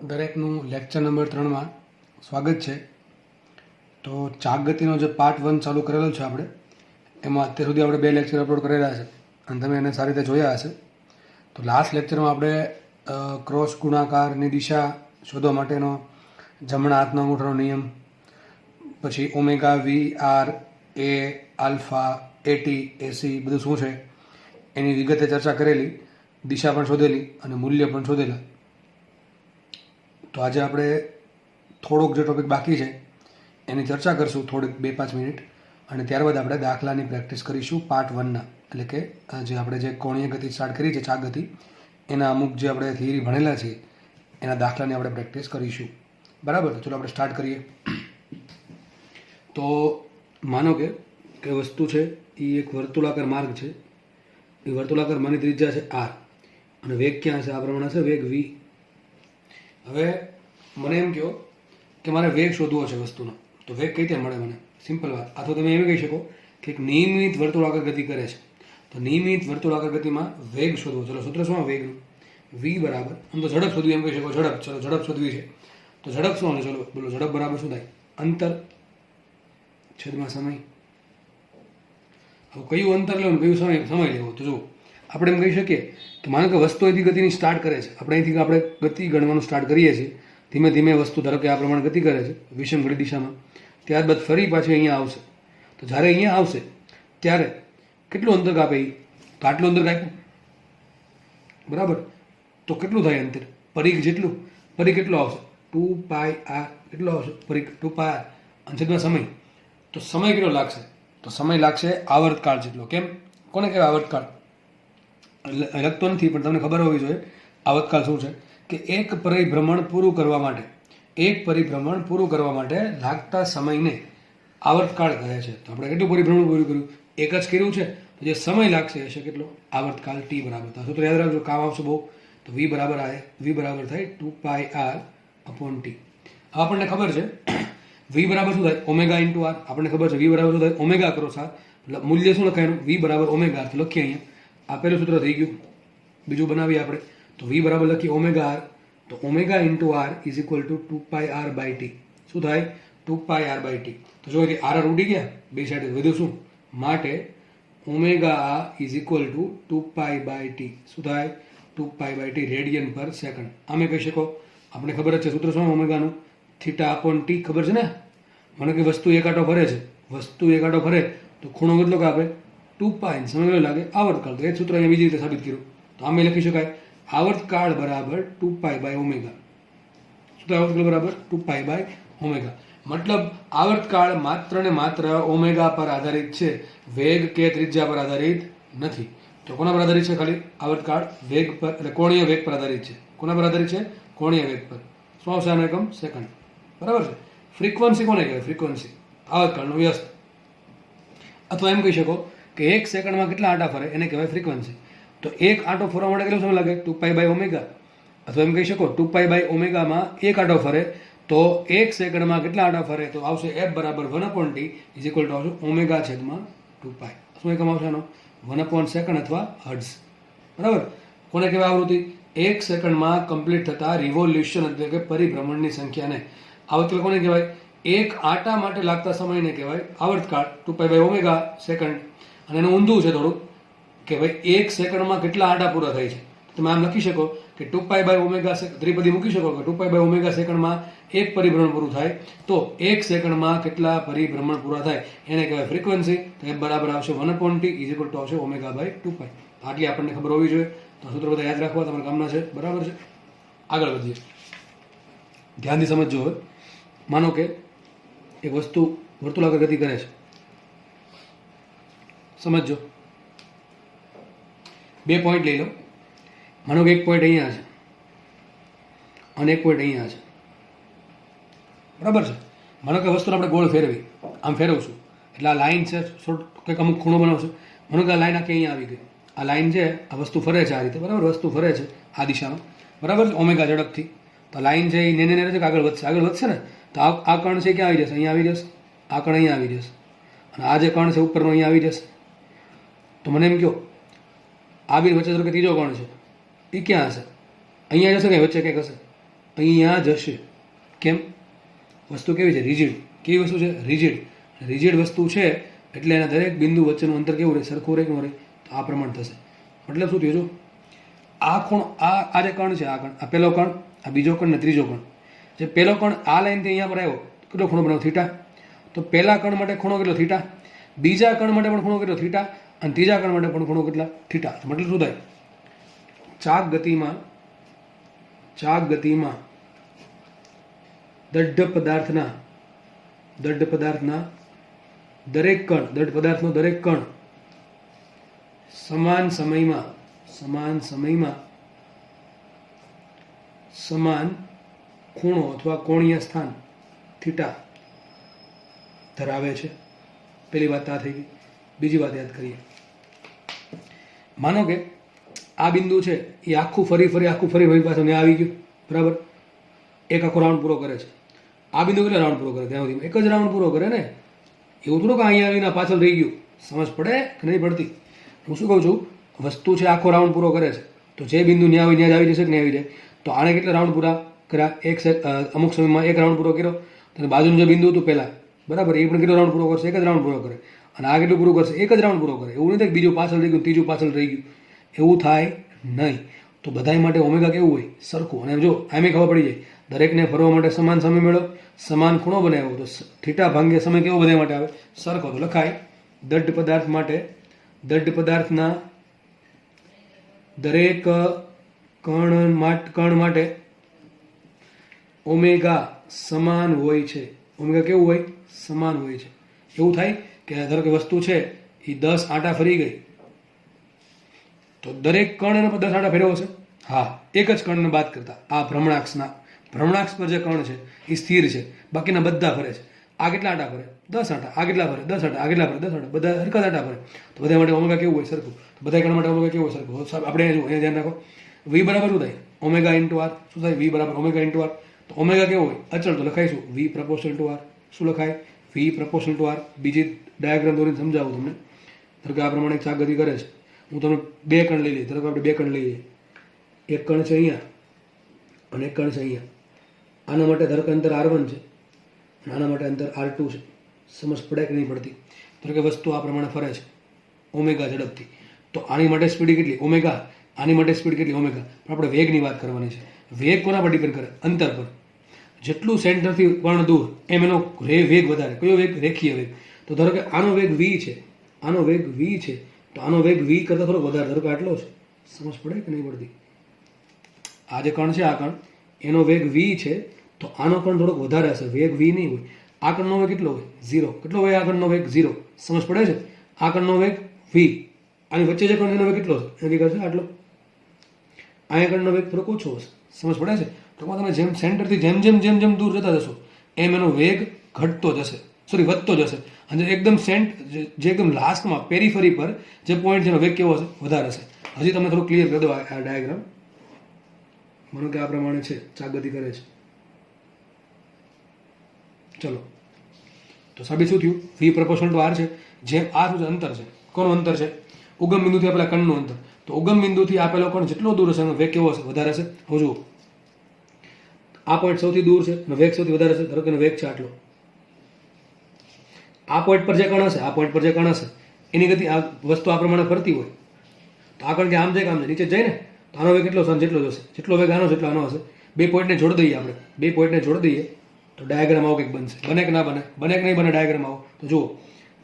દરેકનું lecture number 3માં સ્વાગત છે. તો ચાકગતિનો જે પાર્ટ 1 ચાલુ કરેલો છે આપણે, એમાં અત્યાર સુધી આપણે 2 લેક્ચર અપલોડ કરેલા છે અને તમે એને સારી રીતે જોયા હશે. તો લાસ્ટ લેક્ચરમાં આપણે ક્રોસ ગુણાકારની દિશા શોધવા માટેનો જમણા હાથનો અંગૂઠાનો નિયમ, પછી omega V R A alpha A T A C બધું શું છે એની વિગતે ચર્ચા કરેલી, દિશા પણ શોધેલી અને મૂલ્ય પણ શોધેલા. તો આજે આપણે થોડોક જે ટોપિક બાકી છે એની ચર્ચા કરશું થોડીક 2-5 મિનિટ, અને ત્યારબાદ આપણે દાખલાની પ્રેક્ટિસ કરીશું પાર્ટ 1ના. એટલે કે જે આપણે જે કોણીય ગતિ સ્ટાર્ટ કરી છે ચાક ગતિ, એના અમુક જે આપણે થિયરી ભણેલા છે એના દાખલાની આપણે પ્રેક્ટિસ કરીશું. બરાબર? તો ચલો આપણે સ્ટાર્ટ કરીએ. તો માનો કે વસ્તુ છે એ એક વર્તુળાકાર માર્ગ છે. એ વર્તુળાકાર માની ત્રિજ્યા છે આર અને વેગ ક્યાં છે? આ પ્રમાણે છે વેગ વી. હવે મને એમ કહો કે મારે વેગ શોધવો છે વસ્તુનો, તો વેગ કઈ રીતે મળે મને? સિમ્પલ વાત. અથવા તમે એમ કહી શકો કે એક નિયમિત વર્તુળાકાર ગતિ કરે છે, તો નિયમિત વર્તુળાકાર ગતિમાં વેગ શોધવો. ચલો સૂત્ર શું વેગનું? વી બરાબર, આમ તો ઝડપ શોધવી એમ કહી શકો. ઝડપ, ચલો ઝડપ શોધવી છે તો ઝડપ શું? ચલો બોલો, ઝડપ બરાબર શું થાય? અંતર છેદમાં સમય. હવે કયું અંતર લેવું, કયું સમય લેવો? તો જુઓ, આપણે એમ કહી શકીએ કે માનો કે વસ્તુ અહીંથી ગતિની સ્ટાર્ટ કરે છે, આપણે અહીંથી આપણે ગતિ ગણવાનું સ્ટાર્ટ કરીએ છીએ. ધીમે ધીમે વસ્તુ ધારો કે આ પ્રમાણે ગતિ કરે છે વિષમ ઘડી દિશામાં, ત્યારબાદ ફરી પાછી અહીંયા આવશે. તો જ્યારે અહીંયા આવશે ત્યારે કેટલું અંતર કાપે? તો આટલું અંતર કાપ્યું, બરાબર? તો કેટલું થાય અંતર? પરિઘ જેટલું. પરિઘ કેટલો આવશે? 2πr. કેટલો આવશે પરિઘ? 2πr. અને છેદમાં સમય, તો સમય કેટલો લાગશે? તો સમય લાગશે આવર્તકાળ જેટલો. કેમ? કોને કહેવાય આવર્તકાળ? લખતો નથી પણ તમને ખબર હોવી જોઈએ આવર્તકાળ શું છે. કે એક પરિભ્રમણ પૂરું કરવા માટે લાગતા સમયને આવર્તકાળ કહે છે. તો આપણે કેટલું પરિભ્રમણ પૂરું કર્યું? એક જ કર્યું છે, તો જે સમય લાગશે હશે કેટલો? આવર્તકાળ ટી બરાબર. તો સૂત્ર યાદ રાખજો, કામ આવશે બહુ. તો વી બરાબર થાય 2πr/t. આપણને ખબર છે વી બરાબર શું થાય? Omega into r. આપણને ખબર છે વી બરાબર શું થાય? Omega cross r. મૂલ્ય શું લખાયું? વી બરાબર ઓમેગા. તો લખીએ અહીંયા, આપેલું સૂત્ર થઈ ગયું. બીજું બનાવીએ આપણે, તો વી બરાબર લખીએ ઓમેગા આર. તો omega into r is equal to 2πr/t. શું થાય? 2πr/t. તો જો કે આર ઉડી ગયા, બે સાઈડ વધ્યું શું? માટે omega is equal two 2π/t. શું થાય? 2π/t રેડિયન પર સેકન્ડ. આમે કહી શકો, આપણે ખબર જ છે સૂત્ર શું ઓમેગાનું? Theta upon T. ખબર છે ને? મને કે વસ્તુ એક આંટો ફરે છે, તો ખૂણો કેટલો કાપે? 2π. સમય કેટલો લાગે? આવર્તકાળ. તો એ સૂત્ર અહીંયા બીજી રીતે સાબિત કર્યું. તો આમે લખી શકાય આવર્તકાળ બરાબર 2π/ઓમેગા. શું થાય? આવર્તકાળ બરાબર 2π/ઓમેગા. મતલબ આવર્તકાળ માત્ર ને માત્ર ઓમેગા પર આધારિત છે, વેગ કે ત્રિજ્યા પર આધારિત નથી. તો કોના પર આધારિત છે? ખાલી આવર્તકાળ વેગ પર, એટલે કોણીય વેગ પર આધારિત છે. કોના પર આધારિત છે? કોણીય વેગ પર. શું આવશે આનો એકમ? સેકન્ડ. બરાબર છે. ફ્રીક્વન્સી કોને કહેવાય? ફ્રીક્વન્સી આવર્તકાળનો વ્યસ્ત. અથવા એમ કહી શકો કે એક સેકન્ડમાં કેટલા આંટા ફરે એને કહેવાય ફ્રીક્વન્સી. તો એક આંટો ફરવા માટે કેટલો સમય લાગે? 2π/ઓમેગા. અથવા એમ કહી શકો 2π/ઓમેગામાં એક આંટો ફરે, તો એક સેકન્ડમાં કેટલા આંટા ફરે? તો આવશે f બરાબર 1/t ઇઝ ઇક્વલ ટુ આવશે ઓમેગા છેદમાં 2π. શું એકમ આવશે આનો? 1 સેકન્ડ અથવા હર્ટ્ઝ. બરાબર? કોને કહેવાય આવૃત્તિ? એક સેકન્ડમાં કમ્પ્લીટ થતા રિવોલ્યુશન એટલે કે પરિભ્રમણની સંખ્યાને આવર્તકાળ કોને કહેવાય? એક આંટા માટે લાગતા સમયને કહેવાય આવર્તકાળ 2π/ઓમેગા સેકન્ડ. અને એનું ઊંધું છે થોડુંક કે ભાઈ એક સેકન્ડમાં કેટલા આંટા પૂરા થાય છે. તમે આમ લખી શકો કે 2π/ઓમેગા ત્રિપદી મૂકી શકો કે 2π/ઓમેગા સેકન્ડમાં એક પરિભ્રમણ પૂરું થાય, તો એક સેકન્ડમાં કેટલા પરિભ્રમણ પૂરા થાય એને કહેવાય ફ્રીક્વન્સી. તો એ બરાબર આવશે 1/t ઇઝ ઇક્વલ ટુ આવશે ઓમેગા/2π. આટલી આપણને ખબર હોવી જોઈએ. તો સૂત્ર બધા યાદ રાખવા તમારા કામના છે. બરાબર છે? આગળ વધીએ, ધ્યાનથી સમજજો. હવે માનો કે એક વસ્તુ વર્તુળાકાર ગતિ કરે છે, સમજો. 2 પોઈન્ટ લઈ લો. માનો કે એક પોઈન્ટ અહીંયા છે અને એક પોઈન્ટ અહીંયા છે. બરાબર છે? માનો કે વસ્તુને આપણે ગોળ ફેરવી, આમ ફેરવશું એટલે આ લાઈન છે, કંઈક અમુક ખૂણો બનાવશું. માનો કે આ લાઈન આખી અહીંયા આવી ગઈ. આ લાઈન છે, આ વસ્તુ ફરે છે આ રીતે. બરાબર? વસ્તુ ફરે છે આ દિશામાં. બરાબર? ઓમેગા ઝડપથી. તો લાઈન છે એ નેને છે કે આગળ વધશે ને. તો આ કણ છે ક્યાં આવી જશે? અહીંયા આવી જશે. આ કણ અહીંયા આવી જશે. અને આ જે કણ છે ઉપરનો અહીંયા આવી જશે. તો મને એમ કહો આ બી વચ્ચે કે ત્રીજો કણ છે એ ક્યાં હશે? અહીંયા જશે કે વચ્ચે કંઈક હશે? અહીંયા જશે. કેમ? વસ્તુ કેવી છે? રિજિડ. કેવી વસ્તુ છે? રિજિડ. રિજિડ વસ્તુ છે એટલે એના દરેક બિંદુ વચ્ચેનું અંતર કેવું રહે? સરખું રહે કે ન રહે? તો આ પ્રમાણ થશે. મતલબ શું થયું? જો આ ખૂણો, આ જે કણ છે, આ કણ, આ પહેલો કણ, આ બીજો કણ ને ત્રીજો કણ. જે પહેલો કણ આ લાઈનથી અહીંયા પર આવ્યો, કેટલો ખૂણો બનાવો? થીટા. તો પહેલા કણ માટે ખૂણો કેટલો? થીટા. બીજા કણ માટે પણ ખૂણો કેટલો? થીટા. અને ત્રીજા કણ માટે પણ ખૂણો કેટલા? થીટા. મતલબ શું થાય? ચાક ગતિમાં દઢ પદાર્થના દરેક કણ, દઢ પદાર્થનો દરેક કણ સમાન સમયમાં સમાન ખૂણો અથવા કોણીય સ્થાન થીટા ધરાવે છે. પહેલી વાત આ થઈ ગઈ. બીજી વાત યાદ કરીએ. માનો કે આ બિંદુ છે એ આખું ફરી પાછું ત્યાં આવી ગયું, બરાબર? એક આખો રાઉન્ડ પૂરો કરે છે. આ બિંદુ કેટલા રાઉન્ડ પૂરો કરે? ત્યાં સુધી એક જ રાઉન્ડ પૂરો કરે ને. એવું થોડું કે અહીંયા આવીને પાછળ રહી ગયું. સમજ પડે કે નહીં પડતી? હું શું કહું છું, વસ્તુ છે આખો રાઉન્ડ પૂરો કરે છે, તો જે બિંદુ ત્યાં આવી ત્યાં જ આવી જશે કે નહીં આવી જાય? તો આને કેટલા રાઉન્ડ પૂરા કર્યા? અમુક સમયમાં એક રાઉન્ડ પૂરો કર્યો. તો બાજુનું જે બિંદુ હતું પહેલાં, બરાબર, એ પણ કેટલો રાઉન્ડ પૂરો કરશે? એક જ રાઉન્ડ પૂરો કરે. અને આ કેટલું પૂરું કરશે? એક જ રાઉન્ડ પૂરો કરે. એવું નથી કે બીજું પાછળ રહી ગયું, ત્રીજું પાછળ રહી ગયું. એવું થાય નહીં. તો બધા માટે ઓમેગા કેવું હોય? સરખું. અને જો આમ ખબર પડી જાય, દરેકને ફરવા માટે સમાન સમય મેળવો, સમાન ખૂણો બનાવ્યો, તો થીટા ભાંગે સમય કેવો બધા માટે આવે? સરખો. તો લખાય દઢ પદાર્થના દરેક કણ માટે ઓમેગા સમાન હોય છે. ઓમેગા કેવું હોય? સમાન હોય છે. એવું થાય કે ધારો કે વસ્તુ છે એ 10 આંટા ફરી ગઈ, તો દરેક કણ એને 10 આંટા ફેરવો છે? હા, એક જ કણને બાદ કરતા. આ ભ્રમણાક્ષ પર જે કણ છે એ સ્થિર છે, બાકીના બધા ફરે છે. આ કેટલા આંટા ફરે? 10 આંટા. આ કેટલા ફરે? 10 આંટા. આ કેટલા ફરે? 10 આંટા. બધા હરકત આંટા ફરે. તો બધા માટે ઓમેગા કેવું હોય? સરખું. તો બધા કણ માટે ઓમેગા કેવું હોય? સરખું. આપણે અહીંયા ધ્યાન રાખો, વી બરાબર શું થાય? Omega into r. શું થાય? વી બરાબર ઓમેગા ઇન્ટુ આર. તો ઓમેગા કેવું હોય? અચળ. તો લખાઈશું વી પ્રપોર્શનલ ટુ આર. શું લખાય? V proportional to r. બીજી ડાયાગ્રામ દોરીને સમજાવું તમને. ધારો કે આ પ્રમાણે ચાક ગતિ કરે છે. હું તમને બે કણ લઈ લઈએ. ધારો કે આપણે બે કણ લઈ લઈએ. એક કણ છે અહીંયા અને એક કણ છે અહીંયા. આના માટે ધારો કે અંતર R1 છે અને આના માટે અંતર R2 છે. સમજ પડે કે નહીં પડતી? ધારો કે વસ્તુ આ પ્રમાણે ફરે છે ઓમેગા ઝડપથી. તો આની માટે સ્પીડ કેટલી? ઓમેગા. આની માટે સ્પીડ કેટલી? ઓમેગા. પણ આપણે વેગની વાત કરવાની છે. વેગ કોના પર ડિપેન્ડ કરે? અંતર પર. જેટલું સેન્ટરથી કણ દૂર એમ એનો વેગ વધારે. કયો વેગ? રેખીય વેગ. તો ધારો કે આનો વેગ v છે, આનો વેગ v છે, તો આનો વેગ v કરતાં થોડો વધારે. ધારો કે આટલો છે. સમજ પડે કે નહીં પડતી? આ જે કણ છે, આ કણ, એનો વેગ v છે, તો આનો કણ થોડોક વધારે હશે. વેગ v નહીં હોય. આ કણનો વેગ કેટલો હોય? 0. કેટલો હોય આ કણનો વેગ? 0. સમજ પડે છે? આ કણનો વેગ v. આની વચ્ચે જે કણ એનો વેગ કેટલો છે? એની કરશે આટલો. આ કણનો વેગ થોડોક ઓછો હશે. સમજ પડે છે? ટૂંકમાં તમે જેમ સેન્ટરથી જેમ દૂર જતા જશો એમ એનો વેગ ઘટતો જશે, વધતો જશે. અને એકદમ જે એકદમ લાસ્ટમાં પેરીફરી પર જે પોઈન્ટ છે એનો વેગ કેવો હશે? વધારે હશે. હજી તમને થોડું ક્લિયર કરી દો આ ડાયાગ્રામ. માનો કે આ પ્રમાણે છે, ચાક ગતિ કરે છે. ચલો, તો સાબિત શું થયું? વી પ્રપોર્શનલ ટુ આર છે. જેમ આ શું છે? અંતર છે. કોનું અંતર છે? ઉગમ બિંદુથી આપેલા કણનું અંતર. તો ઉગમ બિંદુથી આપેલો કણ જેટલો દૂર હશે એનો વેગ કેવો હશે? વધારે હશે. હવે જુઓ, આ પોઈન્ટ સૌથી દૂર છે અને વેગ સૌથી વધારે છે. ધારો કે એનો વેગ છે આટલો. આ પોઈન્ટ પર જે કણ હશે, આ પોઈન્ટ પર જે કણ હશે એની ગતિ, આ વસ્તુ આ પ્રમાણે ફરતી હોય તો આ કણ કે આમ જાય કે આમ જાય? નીચે જાય ને. તો આનો વેગ કેટલો હશે? જેટલો જશે. જેટલો વેગ આનો જેટલો આનો હશે. બે પોઈન્ટને જોડી દઈએ આપણે. બે પોઈન્ટને જોડી દઈએ તો ડાયાગ્રામ આવો કંઈક બનશે. બને કે ના બને? બને કે નહીં બને ડાયાગ્રામ આવો? તો જુઓ,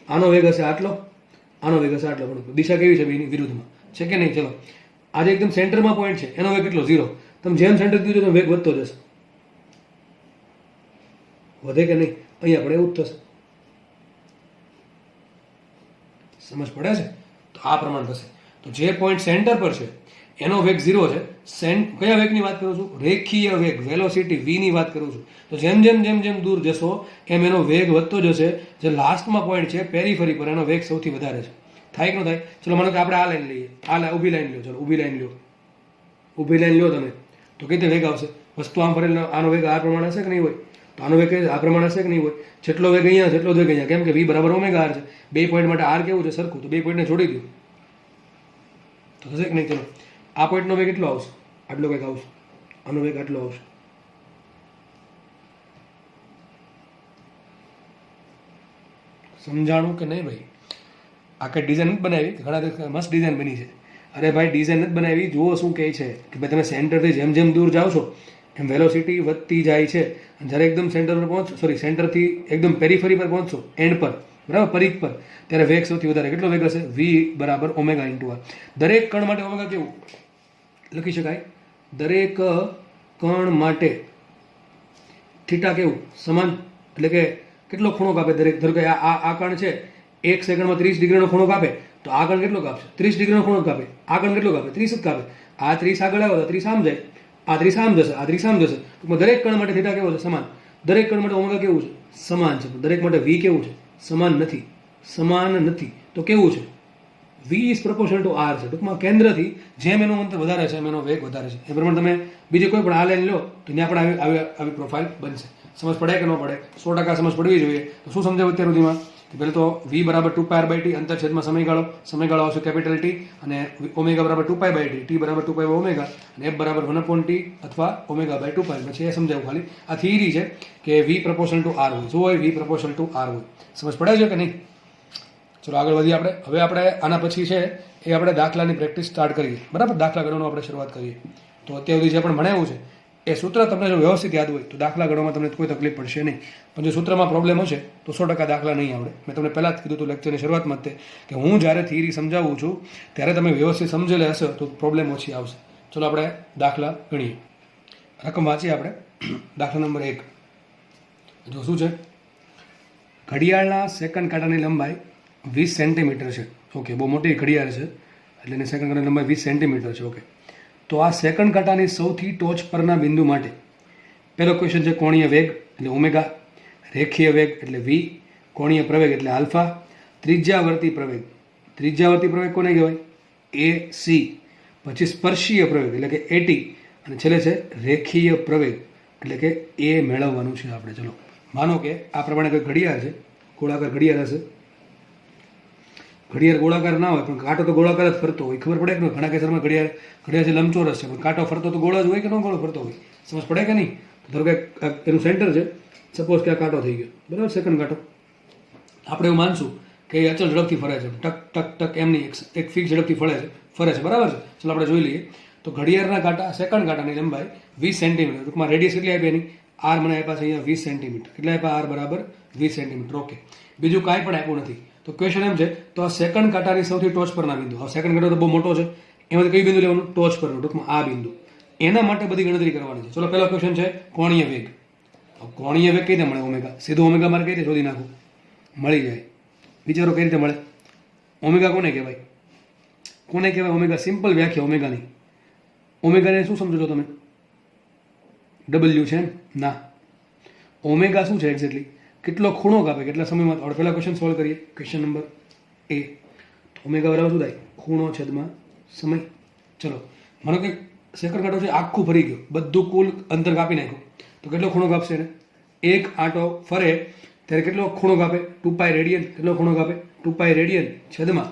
આનો વેગ હશે આટલો, આનો વેગ હશે આટલો. પણ દિશા કેવી છે? બેની વિરુદ્ધમાં છે કે નહીં? ચલો, આજે એકદમ સેન્ટરમાં પોઈન્ટ છે, એનો વેગ કેટલો? 0. તમે જેમ સેન્ટર દીધું તો વેગ વધતો જશે. વધે કે નહીં? અહીંયા પણ એવું જ થશે. સમજ પડે છે? તો આ પ્રમાણ થશે. તો જે પોઈન્ટ સેન્ટર પર છે એનો વેગ 0 છે. કયા વેગની વાત કરું છું? રેખીય વેગ, વેલોસિટી v ની વાત કરું છું. તો જેમ દૂર જશો એમ એનો વેગ વધતો જશે. જે લાસ્ટમાં પોઈન્ટ છે પેરીફરી પર, એનો વેગ સૌથી વધારે છે. થાય કે ન થાય? ચલો, માનો કે આપણે આ લાઈન લઈએ. આ ઊભી લાઈન લો. ચલો, ઊભી લાઈન લો. ઊભી લાઈન લો તમે, તો કઈ રીતે વેગ આવશે? વસ્તુ આમ ફરેલ, આનો વેગ આ પ્રમાણે હશે કે નહીં હોય? તો આનો વેગ આ પ્રમાણે હશે કે નહીં હોય? જેટલો વેગ અહીંયા, જેટલો વેગ અહીંયા. કેમ કે v બરાબર ઓમેગા આર છે. બે પોઈન્ટ માટે આર કેવું છે? સરખું. તો બે પોઈન્ટને જોડી દો તો થશે કે નહીં? ચલો, આ પોઈન્ટનો વેગ કેટલો આવશે? આટલો વેગ આવશે. આનો વેગ આટલો આવશે. સમજાણું કે નહીં ભાઈ? આ કંઈ ડિઝાઇન નથી બનાવી, ઘણા દિવસ મસ્ત ડિઝાઇન બની છે. અરે ભાઈ ડિઝાઇન નથી બનાવી, જુઓ શું કહે છે કે ભાઈ તમે સેન્ટરથી જેમ જેમ દૂર જાઓ છો એમ વેલોસિટી વધતી જાય છે. અને જ્યારે એકદમ સેન્ટર પર પહોંચો, સેન્ટરથી એકદમ પેરીફરી પર પહોંચશો, એન્ડ પર, બરાબર, પરિઘ પર, ત્યારે વેગ સૌથી વધારે કેટલો વેગ હશે? વી બરાબર ઓમેગા ઇન્ટુ આર. દરેક કણ માટે ઓમેગા કેવું લખી શકાય? દરેક કણ માટે થીટા કેવું? સમાન. એટલે કે કેટલો ખૂણો કાપે દરેક? ધારો કે આ કણ છે, 1 સેકન્ડમાં 30 ડિગ્રીનો ખૂણો કાપે, તો આ કણ કેટલો કાપશે? 30 ડિગ્રીનો ખૂણો કાપે. આ કણ કેટલો કાપે? 30 જ કાપે. આ 30 આગળ આવ્યો તો 30 આમ જાય, આ 30 આમ જશે, આ 30 આમ જશે. ટૂંકમાં દરેક કણ માટે થીટા કેવો છે? સમાન. દરેક કણ માટે ઓમેગા કેવું છે? સમાન છે. દરેક માટે વી કેવું છે? સમાન નથી. સમાન નથી તો કેવું છે? V is proportional to r છે. ટૂંકમાં કેન્દ્રથી જેમ એનું અંતર વધારે છે એમ એનો વેગ વધારે છે. એ પ્રમાણે તમે બીજી કોઈ પણ આ લાઈન લો તો ત્યાં પણ આવી પ્રોફાઇલ બનશે. સમજ પડે કે ન પડે? 100% સમજ પડવી જોઈએ. તો શું સમજાવ્યું અત્યાર સુધીમાં? પહેલાં તો વી બરાબર 2πr/t, અંતરછેદમાં સમયગાળો આવશે કેપિટલ ટી, અને ઓમેગા બરાબર 2π/t, ટી બરાબર 2π ઓમેગા, અને એફ બરાબર 1/t અથવા ઓમેગા/2π. પછી એ સમજાવું ખાલી. આ થિયરી છે કે વી પ્રપોર્શનલ ટુ આર હોય. શું હોય? વી પ્રપોર્શનલ ટુ આર હોય. સમજ પડે છે કે નહીં? ચલો આગળ વધીએ આપણે. હવે આપણે આના પછી છે એ આપણે દાખલાની પ્રેક્ટિસ સ્ટાર્ટ કરીએ. બરાબર, દાખલા ગણવાનું આપણે શરૂઆત કરીએ. તો અત્યાર સુધી જે પણ ભણાવ્યું છે એ સૂત્ર તમને જો વ્યવસ્થિત યાદ હોય તો દાખલા ગણવામાં તમને કોઈ તકલીફ પડશે નહીં. પણ જો સૂત્રમાં પ્રોબ્લેમ હશે તો 100% દાખલા નહીં આવડે. મેં તમને પહેલાં જ કીધું હતું લેક્ચરની શરૂઆતમાં જ કે હું જ્યારે થિયરી સમજાવું છું ત્યારે તમે વ્યવસ્થિત સમજેલા હશો તો પ્રોબ્લેમ ઓછી આવશે. ચલો આપણે દાખલા ગણીએ. રકમ વાંચીએ આપણે. દાખલા નંબર 1. જો શું છે? ઘડિયાળના સેકન્ડ કાંટાની લંબાઈ 20 સેન્ટીમીટર છે. ઓકે, બહુ મોટી ઘડિયાળ છે એટલે એની સેકન્ડ કાંટાની લંબાઈ 20 સેન્ટીમીટર છે. ઓકે, તો આ સેકન્ડ કાંટાની સૌથી ટોચ પરના બિંદુ માટે પહેલો ક્વેશ્ચન છે કોણીય વેગ એટલે ઓમેગા, રેખીય વેગ એટલે વી, કોણીય પ્રવેગ એટલે આલ્ફા, ત્રિજ્યાવર્તી પ્રવેગ કોને કહેવાય? A C. પછી સ્પર્શીય પ્રવેગ એટલે કે એટી, અને છેલ્લે છે રેખીય પ્રવેગ એટલે કે એ મેળવવાનું છે આપણે. ચલો માનો કે આ પ્રમાણે કોઈ ઘડિયાળ છે, ગોળાકાર ઘડિયાળ હશે. ઘડિયાળ ગોળાકાર ના હોય પણ કાંટો તો ગોળાકાર જ ફરતો હોય. ખબર પડે કે નહીં? ઘણા કેસરમાં ઘડિયાળ છે લંબચોરસ છે પણ કાંટો ફરતો તો ગોળ જ હોય કે ન ગોળ ફરતો હોય? સમજ પડે કે નહીં? ધારો કે એનું સેન્ટર છે, સપોઝ કે આ કાંટો થઈ ગયો, બરાબર, સેકન્ડ કાંટો. આપણે એવું માનશું કે એ અચળ ઝડપથી ફરે છે, ટક ટક ટક એમની એક ફિક્સ ઝડપથી ફરે છે, બરાબર છે. ચાલો આપણે જોઈ લઈએ. તો ઘડિયાળના કાંટા, સેકન્ડ કાંટાની લંબાઈ 20 સેન્ટીમીટર. ટૂંકમાં રેડિયસ કેટલી આપી એની? આર મને આપ્યા છે અહીંયા 20 સેન્ટીમીટર. કેટલા આપ્યા? આર બરાબર 20 સેન્ટીમીટર. ઓકે, બીજું કાંઈ પણ આપ્યું નથી. તો ક્વેશ્ચન એમ છે, તો આ સેકન્ડ કાંટાની સૌથી ટોચ પરના બિંદુ, હવે સેકન્ડ કાંટો તો બહુ મોટો છે, એમાંથી કઈ બિંદુ લેવાનું? ટોચ પરનું, ટૂંકમાં આ બિંદુ. એના માટે બધી ગણતરી કરવાની છે. ચલો પહેલો ક્વેશ્ચન છે કોણીય વેગ. કોણીય વેગ કઈ રીતે મળે? ઓમેગા. સીધો ઓમેગા મારે કઈ રીતે શોધી નાખું? મળી જાય. વિચારો કઈ રીતે મળે? ઓમેગા કોને કહેવાય? કોને કહેવાય ઓમેગા? સિમ્પલ વ્યાખ્યા ઓમેગાની. ઓમેગાને શું સમજો છો તમે? ડબલ્યુ છે ના. ઓમેગા શું છે એક્ઝેક્ટલી? કેટલો ખૂણો કાપે, કેટલા સમયમાં. આપણે પહેલા ક્વેશ્ચન સોલ્વ કરીએ. ક્વેશ્ચન નંબર એ. ઓમેગા બરાબર શું થાય? ખૂણો છેદમાં સમય. ચલો માનો કે સેકન્ડ કાંટો છે આખું ફરી ગયો, બધું કુલ અંતર કાપી નાખ્યું, તો કેટલો ખૂણો કાપશે એને? એક આંટો ફરે ત્યારે કેટલો ખૂણો કાપે? 2π રેડિયન. કેટલો ખૂણો કાપે? 2π રેડિયન છેદમાં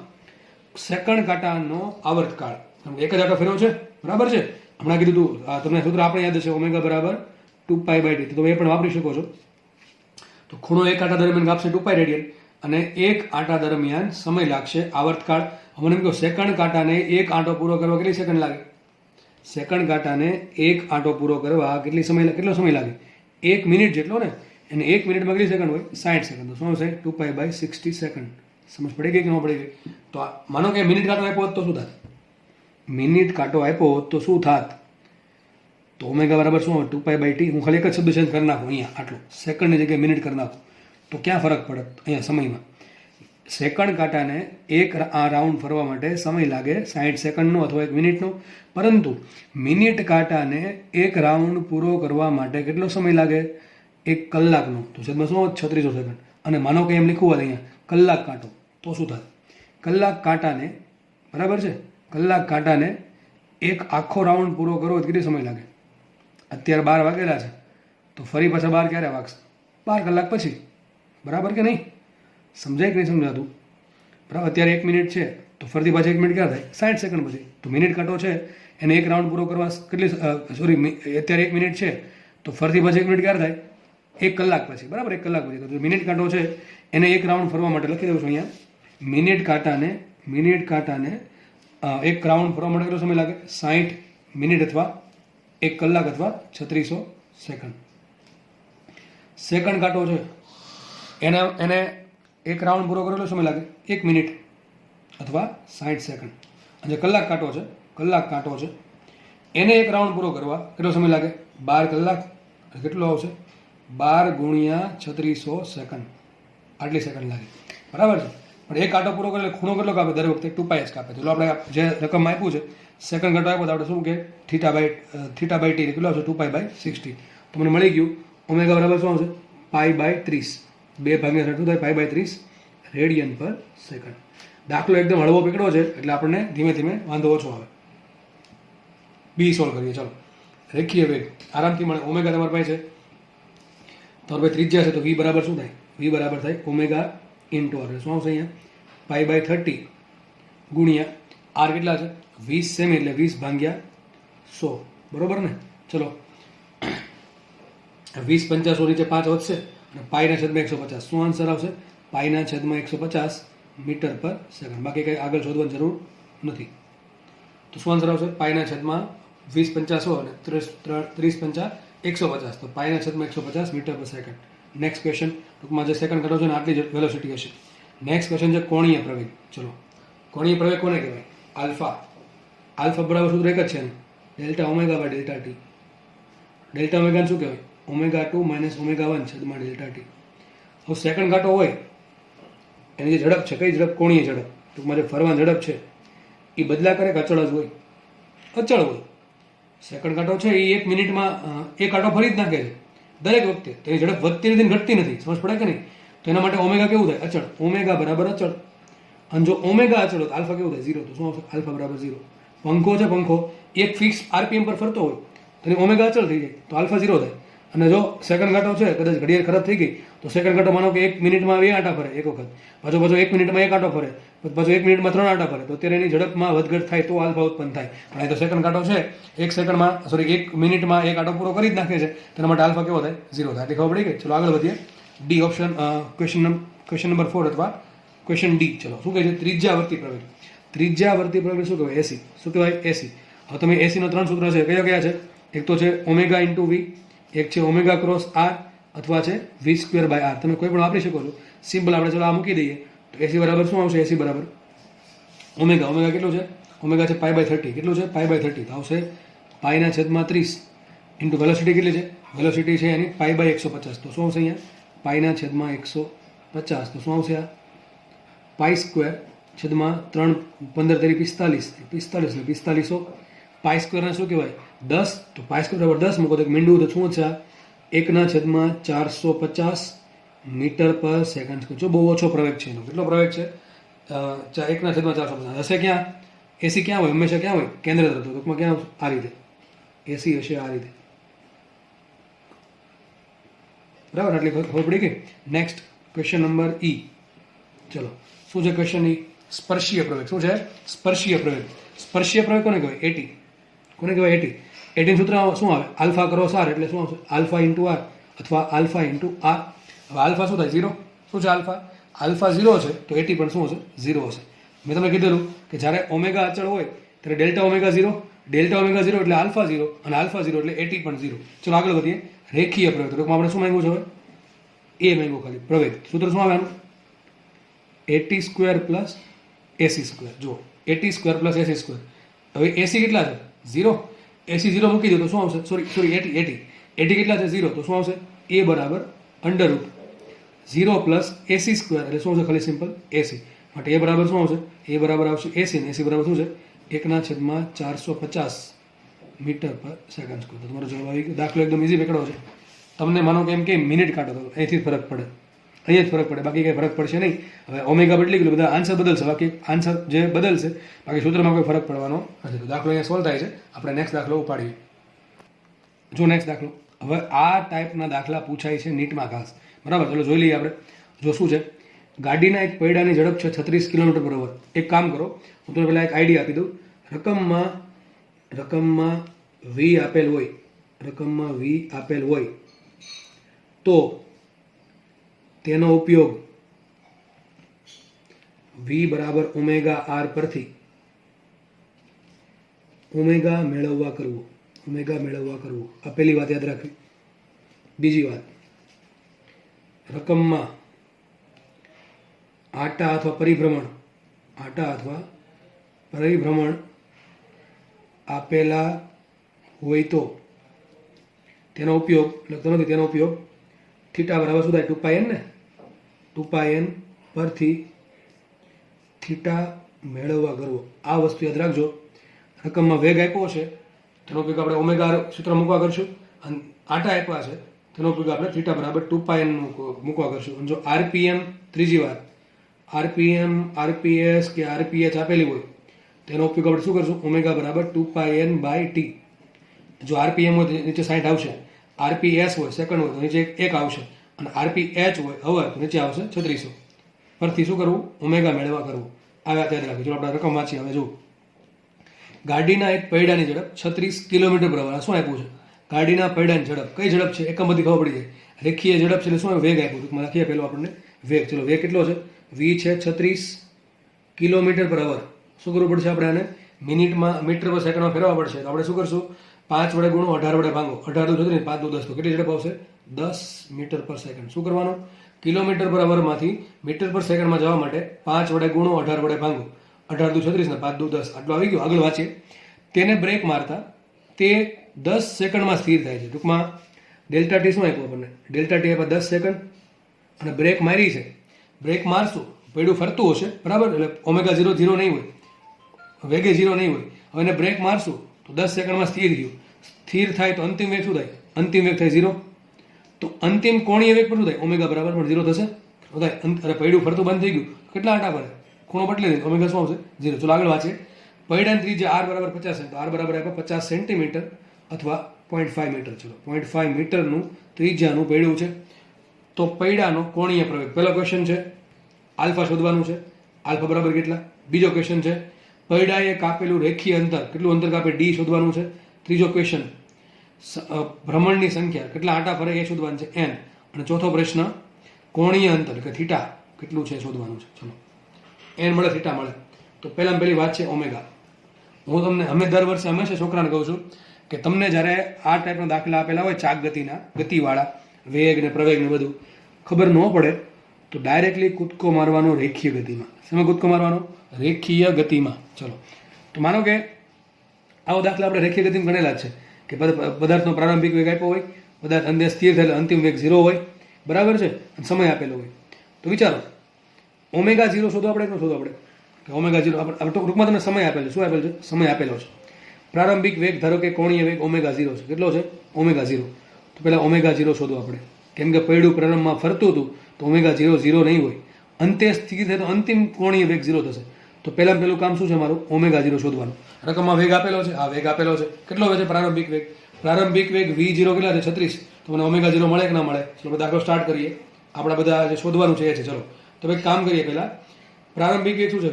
સેકન્ડ કાંટાનો આવર્તકાળ. એક જ આંટો ફેરવો છે, બરાબર છે. હમણાં કીધું તું, તમને સૂત્ર આપણે યાદ હશે, ઓમેગા બરાબર 2π/t. તો તમે એ પણ વાપરી શકો છો. તો ખૂણો એક આંટા દરમિયાન કાપશે 2π રેડિયન, અને એક આંટા દરમિયાન સમય લાગશે આવર્તકાળ. મને એમ કહો સેકન્ડ કાંટાને એક આંટો પૂરો કરવા કેટલી સેકન્ડ લાગે? સેકન્ડ કાંટાને એક આંટો પૂરો કરવા કેટલો સમય લાગે? 1 મિનિટ જેટલો ને. એને 1 મિનિટમાં કેટલી સેકન્ડ હોય? 60 સેકન્ડ. તો શું હશે? 2π/60 સેકન્ડ. સમજ પડી ગઈ કે ન પડી ગઈ? તો માનો કે મિનિટ કાંટો આપ્યો હોત તો શું થાત? મિનિટ કાંટો આપ્યો હોત તો શું થાત? તો ઓમેગા બરાબર શું હોય? 2π/t. હું ખાલી એક જ શબ્દ ચેન્જ કરી નાખું અહીંયા, આટલું સેકન્ડની જગ્યાએ મિનિટ કરી નાખું તો ક્યાં ફરક પડે? અહીંયા સમયમાં. સેકન્ડ કાંટાને એક આ રાઉન્ડ ફરવા માટે સમય લાગે 60 સેકન્ડનો અથવા 1 મિનિટનો, પરંતુ મિનિટ કાંટાને એક રાઉન્ડ પૂરો કરવા માટે કેટલો સમય લાગે? 1 કલાકનો. તો છેદમાં શું? 3600 સેકન્ડ. અને માનો કે એમ લીખવું હોય અહીંયા કલાક કાંટો, તો શું થાય? કલાક કાંટાને, બરાબર છે, કલાક કાંટાને એક આખો રાઉન્ડ પૂરો કરવો કેટલી સમય લાગે? અત્યારે 12 વાગેલા છે, તો ફરી પાછા 12 ક્યારે વાગશે? 12 કલાક પછી. બરાબર કે નહીં? સમજાય કે નહીં સમજાતું? બરાબર. અત્યારે 1 મિનિટ છે તો ફરીથી પાછી 1 મિનિટ ક્યાં થાય? 60 સેકન્ડ પછી. તો મિનિટ કાંટો છે એને એક રાઉન્ડ પૂરો કરવા કેટલી, અત્યારે 1 મિનિટ છે તો ફરીથી પાછી 1 મિનિટ ક્યારે થાય? 1 કલાક પછી, બરાબર 1 કલાક પછી. તો મિનિટ કાંટો છે એને એક રાઉન્ડ ફરવા માટે લખી દઉં છું અહીંયા. મિનિટ કાંટાને 1 રાઉન્ડ ફરવા માટે કેટલો સમય લાગે? 60 મિનિટ અથવા 1 કલાક અથવા 3600 સેકન્ડ. સેકન્ડ કાંટો છે એને 1 રાઉન્ડ પૂરો કરેલો સમય લાગે 1 મિનિટ અથવા 60 સેકન્ડ. અને કલાક કાંટો છે એને 1 રાઉન્ડ પૂરો કરવા કેટલો સમય લાગે? 12 કલાક. કેટલો આવશે? 12 ગુણ્યા 3600 સેકન્ડ. આટલી સેકન્ડ લાગે, બરાબર છે. પણ એક કાંટો પૂરો કરે એટલે ખૂણો કેટલો કાપે? દર વખતે 2π જ કાપે. ચલો આપણે જે રકમ આપ્યું છે સેકન્ડ કાંટો આપ્યો તો આપણે શું કે θ બાય t કેટલો આવશે? 2π/60. તો મને મળી ગયું ઓમેગા બરાબર શું આવશે? π/30. 2 ભાગ્યા 60 થાય π/30 રેડિયન પર સેકન્ડ. દાખલો એકદમ હળવો પકડો છે એટલે આપણને ધીમે ધીમે વાંધો ઓછો આવે. બી સોલ્વ કરીએ. ચલો, રેખીય વેગ આરામથી મળે. ઓમેગા તમારી પાસે છે, તમારી પાસે ત્રિજ્યા છે, તો વી બરાબર શું થાય? વી બરાબર થાય ઓમેગા ઇન્ટુ આર. શું આવશે અહીંયા? π/30 ગુણ્યા આર કેટલા છે? 20 સેમી એટલે 20 ભાગ્યા 100, બરોબર ને? ચલો, 20 × 50 નીચે 5 વધશે અને પાઈના છેદમાં 150. શું આન્સર આવશે? પાઈના છેદમાં 150 મીટર પર સેકન્ડ. બાકી કંઈ આગળ શોધવાની જરૂર નથી. તો શું આન્સર આવશે? પાઈના છેદમાં 20 × 50 અને 30 × 150. તો પાઈના છેદમાં 150 મીટર પર સેકન્ડ. Next question. ટૂંકમાં જે સેકન્ડ કરો છો ને આટલી જ વેલોસિટી હશે. નેક્સ્ટ ક્વેશ્ચન છે કોણીય પ્રવેગ. ચલો, કોણીય પ્રવેગ કોને કહેવાય? આલ્ફા બરાબર સૂત્ર એક જ છે ને, delta omega by delta T. Delta ઓમેગાને શું કહેવાય? ω2 - ω1 છેદમાં ડેલ્ટા ટી. હવે સેકન્ડ કાંટો હોય એની જે ઝડપ છે, કઈ ઝડપ? કોણીય ઝડપ. ટૂંકમાં જે ફરવાની ઝડપ છે એ બદલા કરે કે અચળ જ હોય? અચળ હોય. સેકન્ડ કાંટો છે એ 1 મિનિટમાં એક કાંટો ફરી જ નાખે છે દરેક વખતે. તો એની ઝડપ વધતી નથી, ઘટતી નથી. સમજ પડે કે નહીં? તો એના માટે ઓમેગા કેવું થાય? અચળ. ઓમેગા બરાબર અચળ. અને જો ઓમેગા અચળ હોય તો આલ્ફા કેવું થાય? 0. તો શું આવશે? આલ્ફા બરાબર 0. પંખો છે, પંખો એક ફિક્સ આરપીએમ પર ફરતો હોય તો એની ઓમેગા અચળ થઈ જાય તો આલ્ફા 0 થાય. અને જો સેકન્ડ કાંટો છે, કદાચ ઘડિયાળ ખરાબ થઈ ગઈ તો સેકન્ડ કાંટો માનો કે 1 મિનિટમાં 2 આંટા ફરે એક વખત, પાછો 1 મિનિટમાં 1 આંટો ફરે, પાછો 1 મિનિટમાં 3 આંટા ફરે, તો અત્યારે એની ઝડપમાં વધઘટ થાય તો આલ્ફા ઉત્પન્ન થાય. પણ એ તો સેકન્ડ કાંટો છે 1 મિનિટમાં 1 આંટો પૂરો કરી જ નાખે છે, તેના માટે આલ્ફા કેવો થાય? 0 થાય. ખબર પડી ગઈ? ચલો આગળ વધીએ. ડી ઓપ્શન, ક્વેશ્ચન નંબર 4 અથવા ક્વેશ્ચન ડી. ચલો, શું કહે છે? ત્રિજ્યાવર્તી પ્રવેગ. ત્રિજ્યાવર્તી પ્રવેગ શું કહેવાય? એસી. શું કહેવાય? એસી. હવે તમે એસી નો 3 સૂત્ર છે, કયા છે? એક તો છે ઓમેગા ઇન્ટુ વી, એક છે ઓમેગા ક્રોસ આર, અથવા છે v²/r. તમે કોઈ પણ વાપરી શકો છો. સિમ્પલ આપણે ચલો આ મૂકી દઈએ તો એસી બરાબર શું આવશે? એસી બરાબર ઓમેગા કેટલું છે? ઓમેગા છે π/30. કેટલું છે? π/30. તો આવશે પાઈના છેદમાં 30 ઇન્ટુ વેલોસિટી કેટલી છે? વેલોસિટી છે એની π/150. તો શું આવશે અહીંયા? પાઈના છેદમાં 150. તો શું આવશે? આ π² છેદમાં 3 15 × 45 4500. π² ને શું કહેવાય? 10. તો π² બરાબર 10 મૂકો તો મીંડું તો શું છે? 1/450 મીટર પર સેકન્ડ. જો બહુ ઓછો પ્રવેગ છે એનો. કેટલો પ્રવેગ છે? 1/450 હશે. ક્યાં? એસી ક્યાં હોય? હંમેશા ક્યાં હોય? કેન્દ્ર તરફ. ટૂંકમાં ક્યાં? આ રીતે એસી હશે, આ રીતે. બરાબર, આટલી ખબર પડી ગઈ. નેક્સ્ટ ક્વેશ્ચન નંબર ઈ. ચલો, શું છે ક્વેશ્ચન ઈ? સ્પર્શીય પ્રવેગ. શું છે? સ્પર્શીય પ્રવેગ. સ્પર્શીય પ્રવેગ કોને કહેવાય? એટી. કોને કહેવાય? એટી. એટીનું સૂત્ર શું આવે? આલ્ફા ક્રોસ આર એટલે શું આવશે? આલ્ફા ઇન્ટુ આર અથવા આલ્ફા ઇન્ટુ આર. હવે આલ્ફા શું થાય? 0. શું છે આલ્ફા? આલ્ફા 0 છે તો એટી પણ શું હશે? 0 હશે. મેં તમને કીધેલું કે જ્યારે ઓમેગા અચળ હોય ત્યારે ડેલ્ટા ઓમેગા 0, ડેલ્ટા ઓમેગા 0 એટલે આલ્ફા 0 અને આલ્ફા 0 એટલે એટી પણ 0. ચલો આગળ વધીએ. રેખીય પ્રવેગ. ટૂંકમાં આપણે શું માંગ્યું છે હવે? એ માંગ્યું ખાલી પ્રવેગ. સૂત્ર શું આવે આનું? at² + ac². જો at² + ac². હવે એસી કેટલા છે? 0. એસી 0 મૂકી દો તો શું આવશે? સોરી એટી કેટલા છે? 0. તો શું આવશે? એ બરાબર √ 0 + ac² એટલે શું આવશે? ખાલી સિમ્પલ એસી. માટે એ બરાબર શું આવશે? એ બરાબર આવશે એસી. ને એસી બરાબર શું છે? 1/450 મીટર પર સેકન્ડ સ્ક્વેર. તો તમારો જવાબ આવી ગયો. દાખલો એકદમ ઇઝી પકડો છે. તમને માનો કે એમ કે મિનિટ કાઢો તો અહીંથી ફરક પડે, અહીંયા જ ફરક પડે, બાકી કંઈ ફરક પડશે નહીં. હવે ઓમેગા બદલી ગયું, બધા આન્સર બદલશે, બાકી આન્સર જે બદલશે, બાકી સૂત્રમાં કોઈ ફરક પડવાનો નથી. તો દાખલો અહીંયા સોલ્વ થાય છે. આપણે નેક્સ્ટ દાખલો ઉપાડીએ. જો નેક્સ્ટ દાખલો. હવે આ ટાઈપના દાખલા પૂછાય છે નીટમાં ખાસ. બરાબર, ચલો જોઈ લઈએ આપણે. જો શું છે? ગાડીના એક પૈડાની ઝડપ છે 36 કિલોમીટર/h. એક કામ કરો, હું તમને પહેલાં એક આઈડિયા આપી દઉં. રકમમાં વી આપેલ હોય, તો તેનો ઉપયોગ v બરાબર ઓમેગા આર પરથી ઓમેગા મેળવવા કરવો. આ પહેલી વાત યાદ રાખવી. બીજી વાત, રકમમાં આટા અથવા પરિભ્રમણ આપેલા હોય તો તેનો ઉપયોગ લખતો નથી, તેનો ઉપયોગ થીટા બરાબર શું થાય? 2πn ને 2πn પરથી થીટા મેળવવા કરવો. આ વસ્તુ યાદ રાખજો. રકમમાં વેગ આપ્યો છે તેનો ઉપયોગ આપણે ઓમેગા સૂત્ર મૂકવા કરશું, અને આટા આપ્યા છે તેનો ઉપયોગ આપણે થીટા બરાબર 2πn મૂકવા કરશું. અને જો આરપીએમ, ત્રીજી વાત, આરપીએમ, આરપીએસ કે આરપીએચ આપેલી હોય તેનો ઉપયોગ આપણે શું કરશું? ઓમેગા બરાબર 2πn/t. જો આરપીએમ હોય તો નીચે 60 આવશે, આરપીએસ હોય સેકન્ડ હોય તો નીચે 1 આવશે, અને આરપીએચ હોય અવર તો નીચે આવશે 3600. પરથી શું કરવું? ઓમેગા મેળવવા કરવું. આ વાત યાદ રાખજો. આપણે રકમ વાંચીએ. હવે જો ગાડીના એક પૈડાની ઝડપ 36 કિલોમીટર/h. શું આપ્યું છે? ગાડીના પૈડાની ઝડપ. કઈ ઝડપ છે? એકમ બધી ખબર પડી જાય. રેખીય ઝડપ છે એટલે શું? વેગ આપ્યું. ટૂંકમાં લખીએ પહેલો આપણને વેગ. ચલો, વેગ કેટલો છે? v છે 36 કિલોમીટર/h. શું કરવું પડશે આપણે? આને મિનિટમાં મીટર પર સેકન્ડમાં ફેરવવા પડશે. તો આપણે શું કરશું? 5 વડે ગુણો, 18 વડે ભાગો. 18 તો 36, 5 × 10 તો કેટલી ઝડપ આવશે? 10 મીટર/સેકન્ડ. શું કરવાનું? કિલોમીટર/h માંથી મીટર પર સેકન્ડમાં જવા માટે 5 વડે ગુણો, 18 વડે ભાગો. 18 × 36 ને 5 × 10. આટલું આવી ગયું. આગળ વાંચીએ. તેને બ્રેક મારતા તે 10 સેકન્ડમાં સ્થિર થાય છે. ટૂંકમાં ડેલ્ટા ટી શું આપ્યું આપણને? ડેલ્ટા ટી આપ્યા 10 સેકન્ડ. અને બ્રેક મારી છે. બ્રેક મારશું, પૈડું ફરતું હશે, બરાબર? એટલે ઓમેગા 0 નહીં હોય, વેગે 0 નહીં હોય. હવે એને બ્રેક મારશું તો 10 સેકન્ડમાં સ્થિર થયું. સ્થિર થાય તો અંતિમ વેગ શું થાય? અંતિમ વેગ થાય 0. તો અંતિમ કોણીય વેગ પર શું થાય? ઓમેગા બરાબર પણ 0 થશે. અરે પૈડું ફરતું બંધ થઈ ગયું. કેટલા આંટા ફરે? ખૂણો બદલી દે. ઓમેગા શું આવશે? 0. ચલો આગળ વાંચીએ. પૈડાની ત્રિજ્યા r બરાબર 50 છે. તો r બરાબર આપ્યા 50 સેન્ટીમીટર અથવા 0.5 મીટર. ચલો, 0.5 મીટરનું ત્રિજ્યાનું પૈડું છે. તો પૈડાનો કોણીય પ્રવેગ. પહેલો ક્વેશ્ચન છે આલ્ફા શોધવાનું છે. આલ્ફા બરાબર કેટલા? બીજો ક્વેશ્ચન છે પૈડાએ કાપેલું રેખીય અંતર. કેટલું અંતર કાપે? d શોધવાનું છે. ત્રીજો ક્વેશ્ચન ભ્રમણની સંખ્યા, કેટલા આંટા ફરે એ શોધવાનું છે, n. અને ચોથો પ્રશ્ન કોણીય અંતર કે થીટા કેટલું છે શોધવાનું છે. ચલો, n મળે, થીટા મળે. તો પહેલી વાત છે ઓમેગા. હું તમને દર વર્ષે હંમેશા છોકરાને કહું છું કે તમને જ્યારે આ ટાઈપના દાખલા આપેલા હોય ચાક ગતિવાળા, વેગ ને પ્રવેગ ને બધું ખબર ન પડે તો ડાયરેક્ટલી કૂદકો મારવાનો રેખીય ગતિમાં. શેમાં કૂદકો મારવાનો? રેખીય ગતિમાં. ચલો, તો માનો કે આવો દાખલા આપણે રેખીય ગતિમાં ગણેલા જ છે કે પદાર્થનો પ્રારંભિક વેગ આપ્યો હોય, પદાર્થ અંદર સ્થિર થયેલો, અંતિમ વેગ 0 હોય, બરાબર છે, અને સમય આપેલો હોય. તો વિચારો, ઓમેગા 0 શોધો આપણે, એટલું શોધો આપણે કે ઓમેગા 0 આપણે ટૂંકમાં તમને સમય આપેલો છે. શું આપેલો છે? સમય આપેલો છે. પ્રારંભિક વેગ ધારો કે કોણીય વેગ ઓમેગા 0 છે. કેટલો છે? ઓમેગા 0. તો પહેલાં ઓમેગા 0 શોધો આપણે. કેમ કે પૈડું પ્રારંભમાં ફરતું હતું તો ઓમેગા 0 નહીં હોય. અંતે સ્થિર થાય તો અંતિમ કોણીય વેગ 0 થશે. તો પહેલું કામ શું છે મારું? ઓમેગા 0 શોધવાનું. રકમમાં વેગ આપેલો છે, આ વેગ આપેલો છે. કેટલો છે પ્રારંભિક વેગ? પ્રારંભિક વેગ v0 કેટલા છે? 36. તો મને ઓમેગા 0 મળે કે ના મળે? ચલો દાખલો સ્ટાર્ટ કરીએ. આપણા બધા જે શોધવાનું છે એ છે. ચલો, તો ભાઈ કામ કરીએ. પહેલા પ્રારંભિક વેગ શું છે?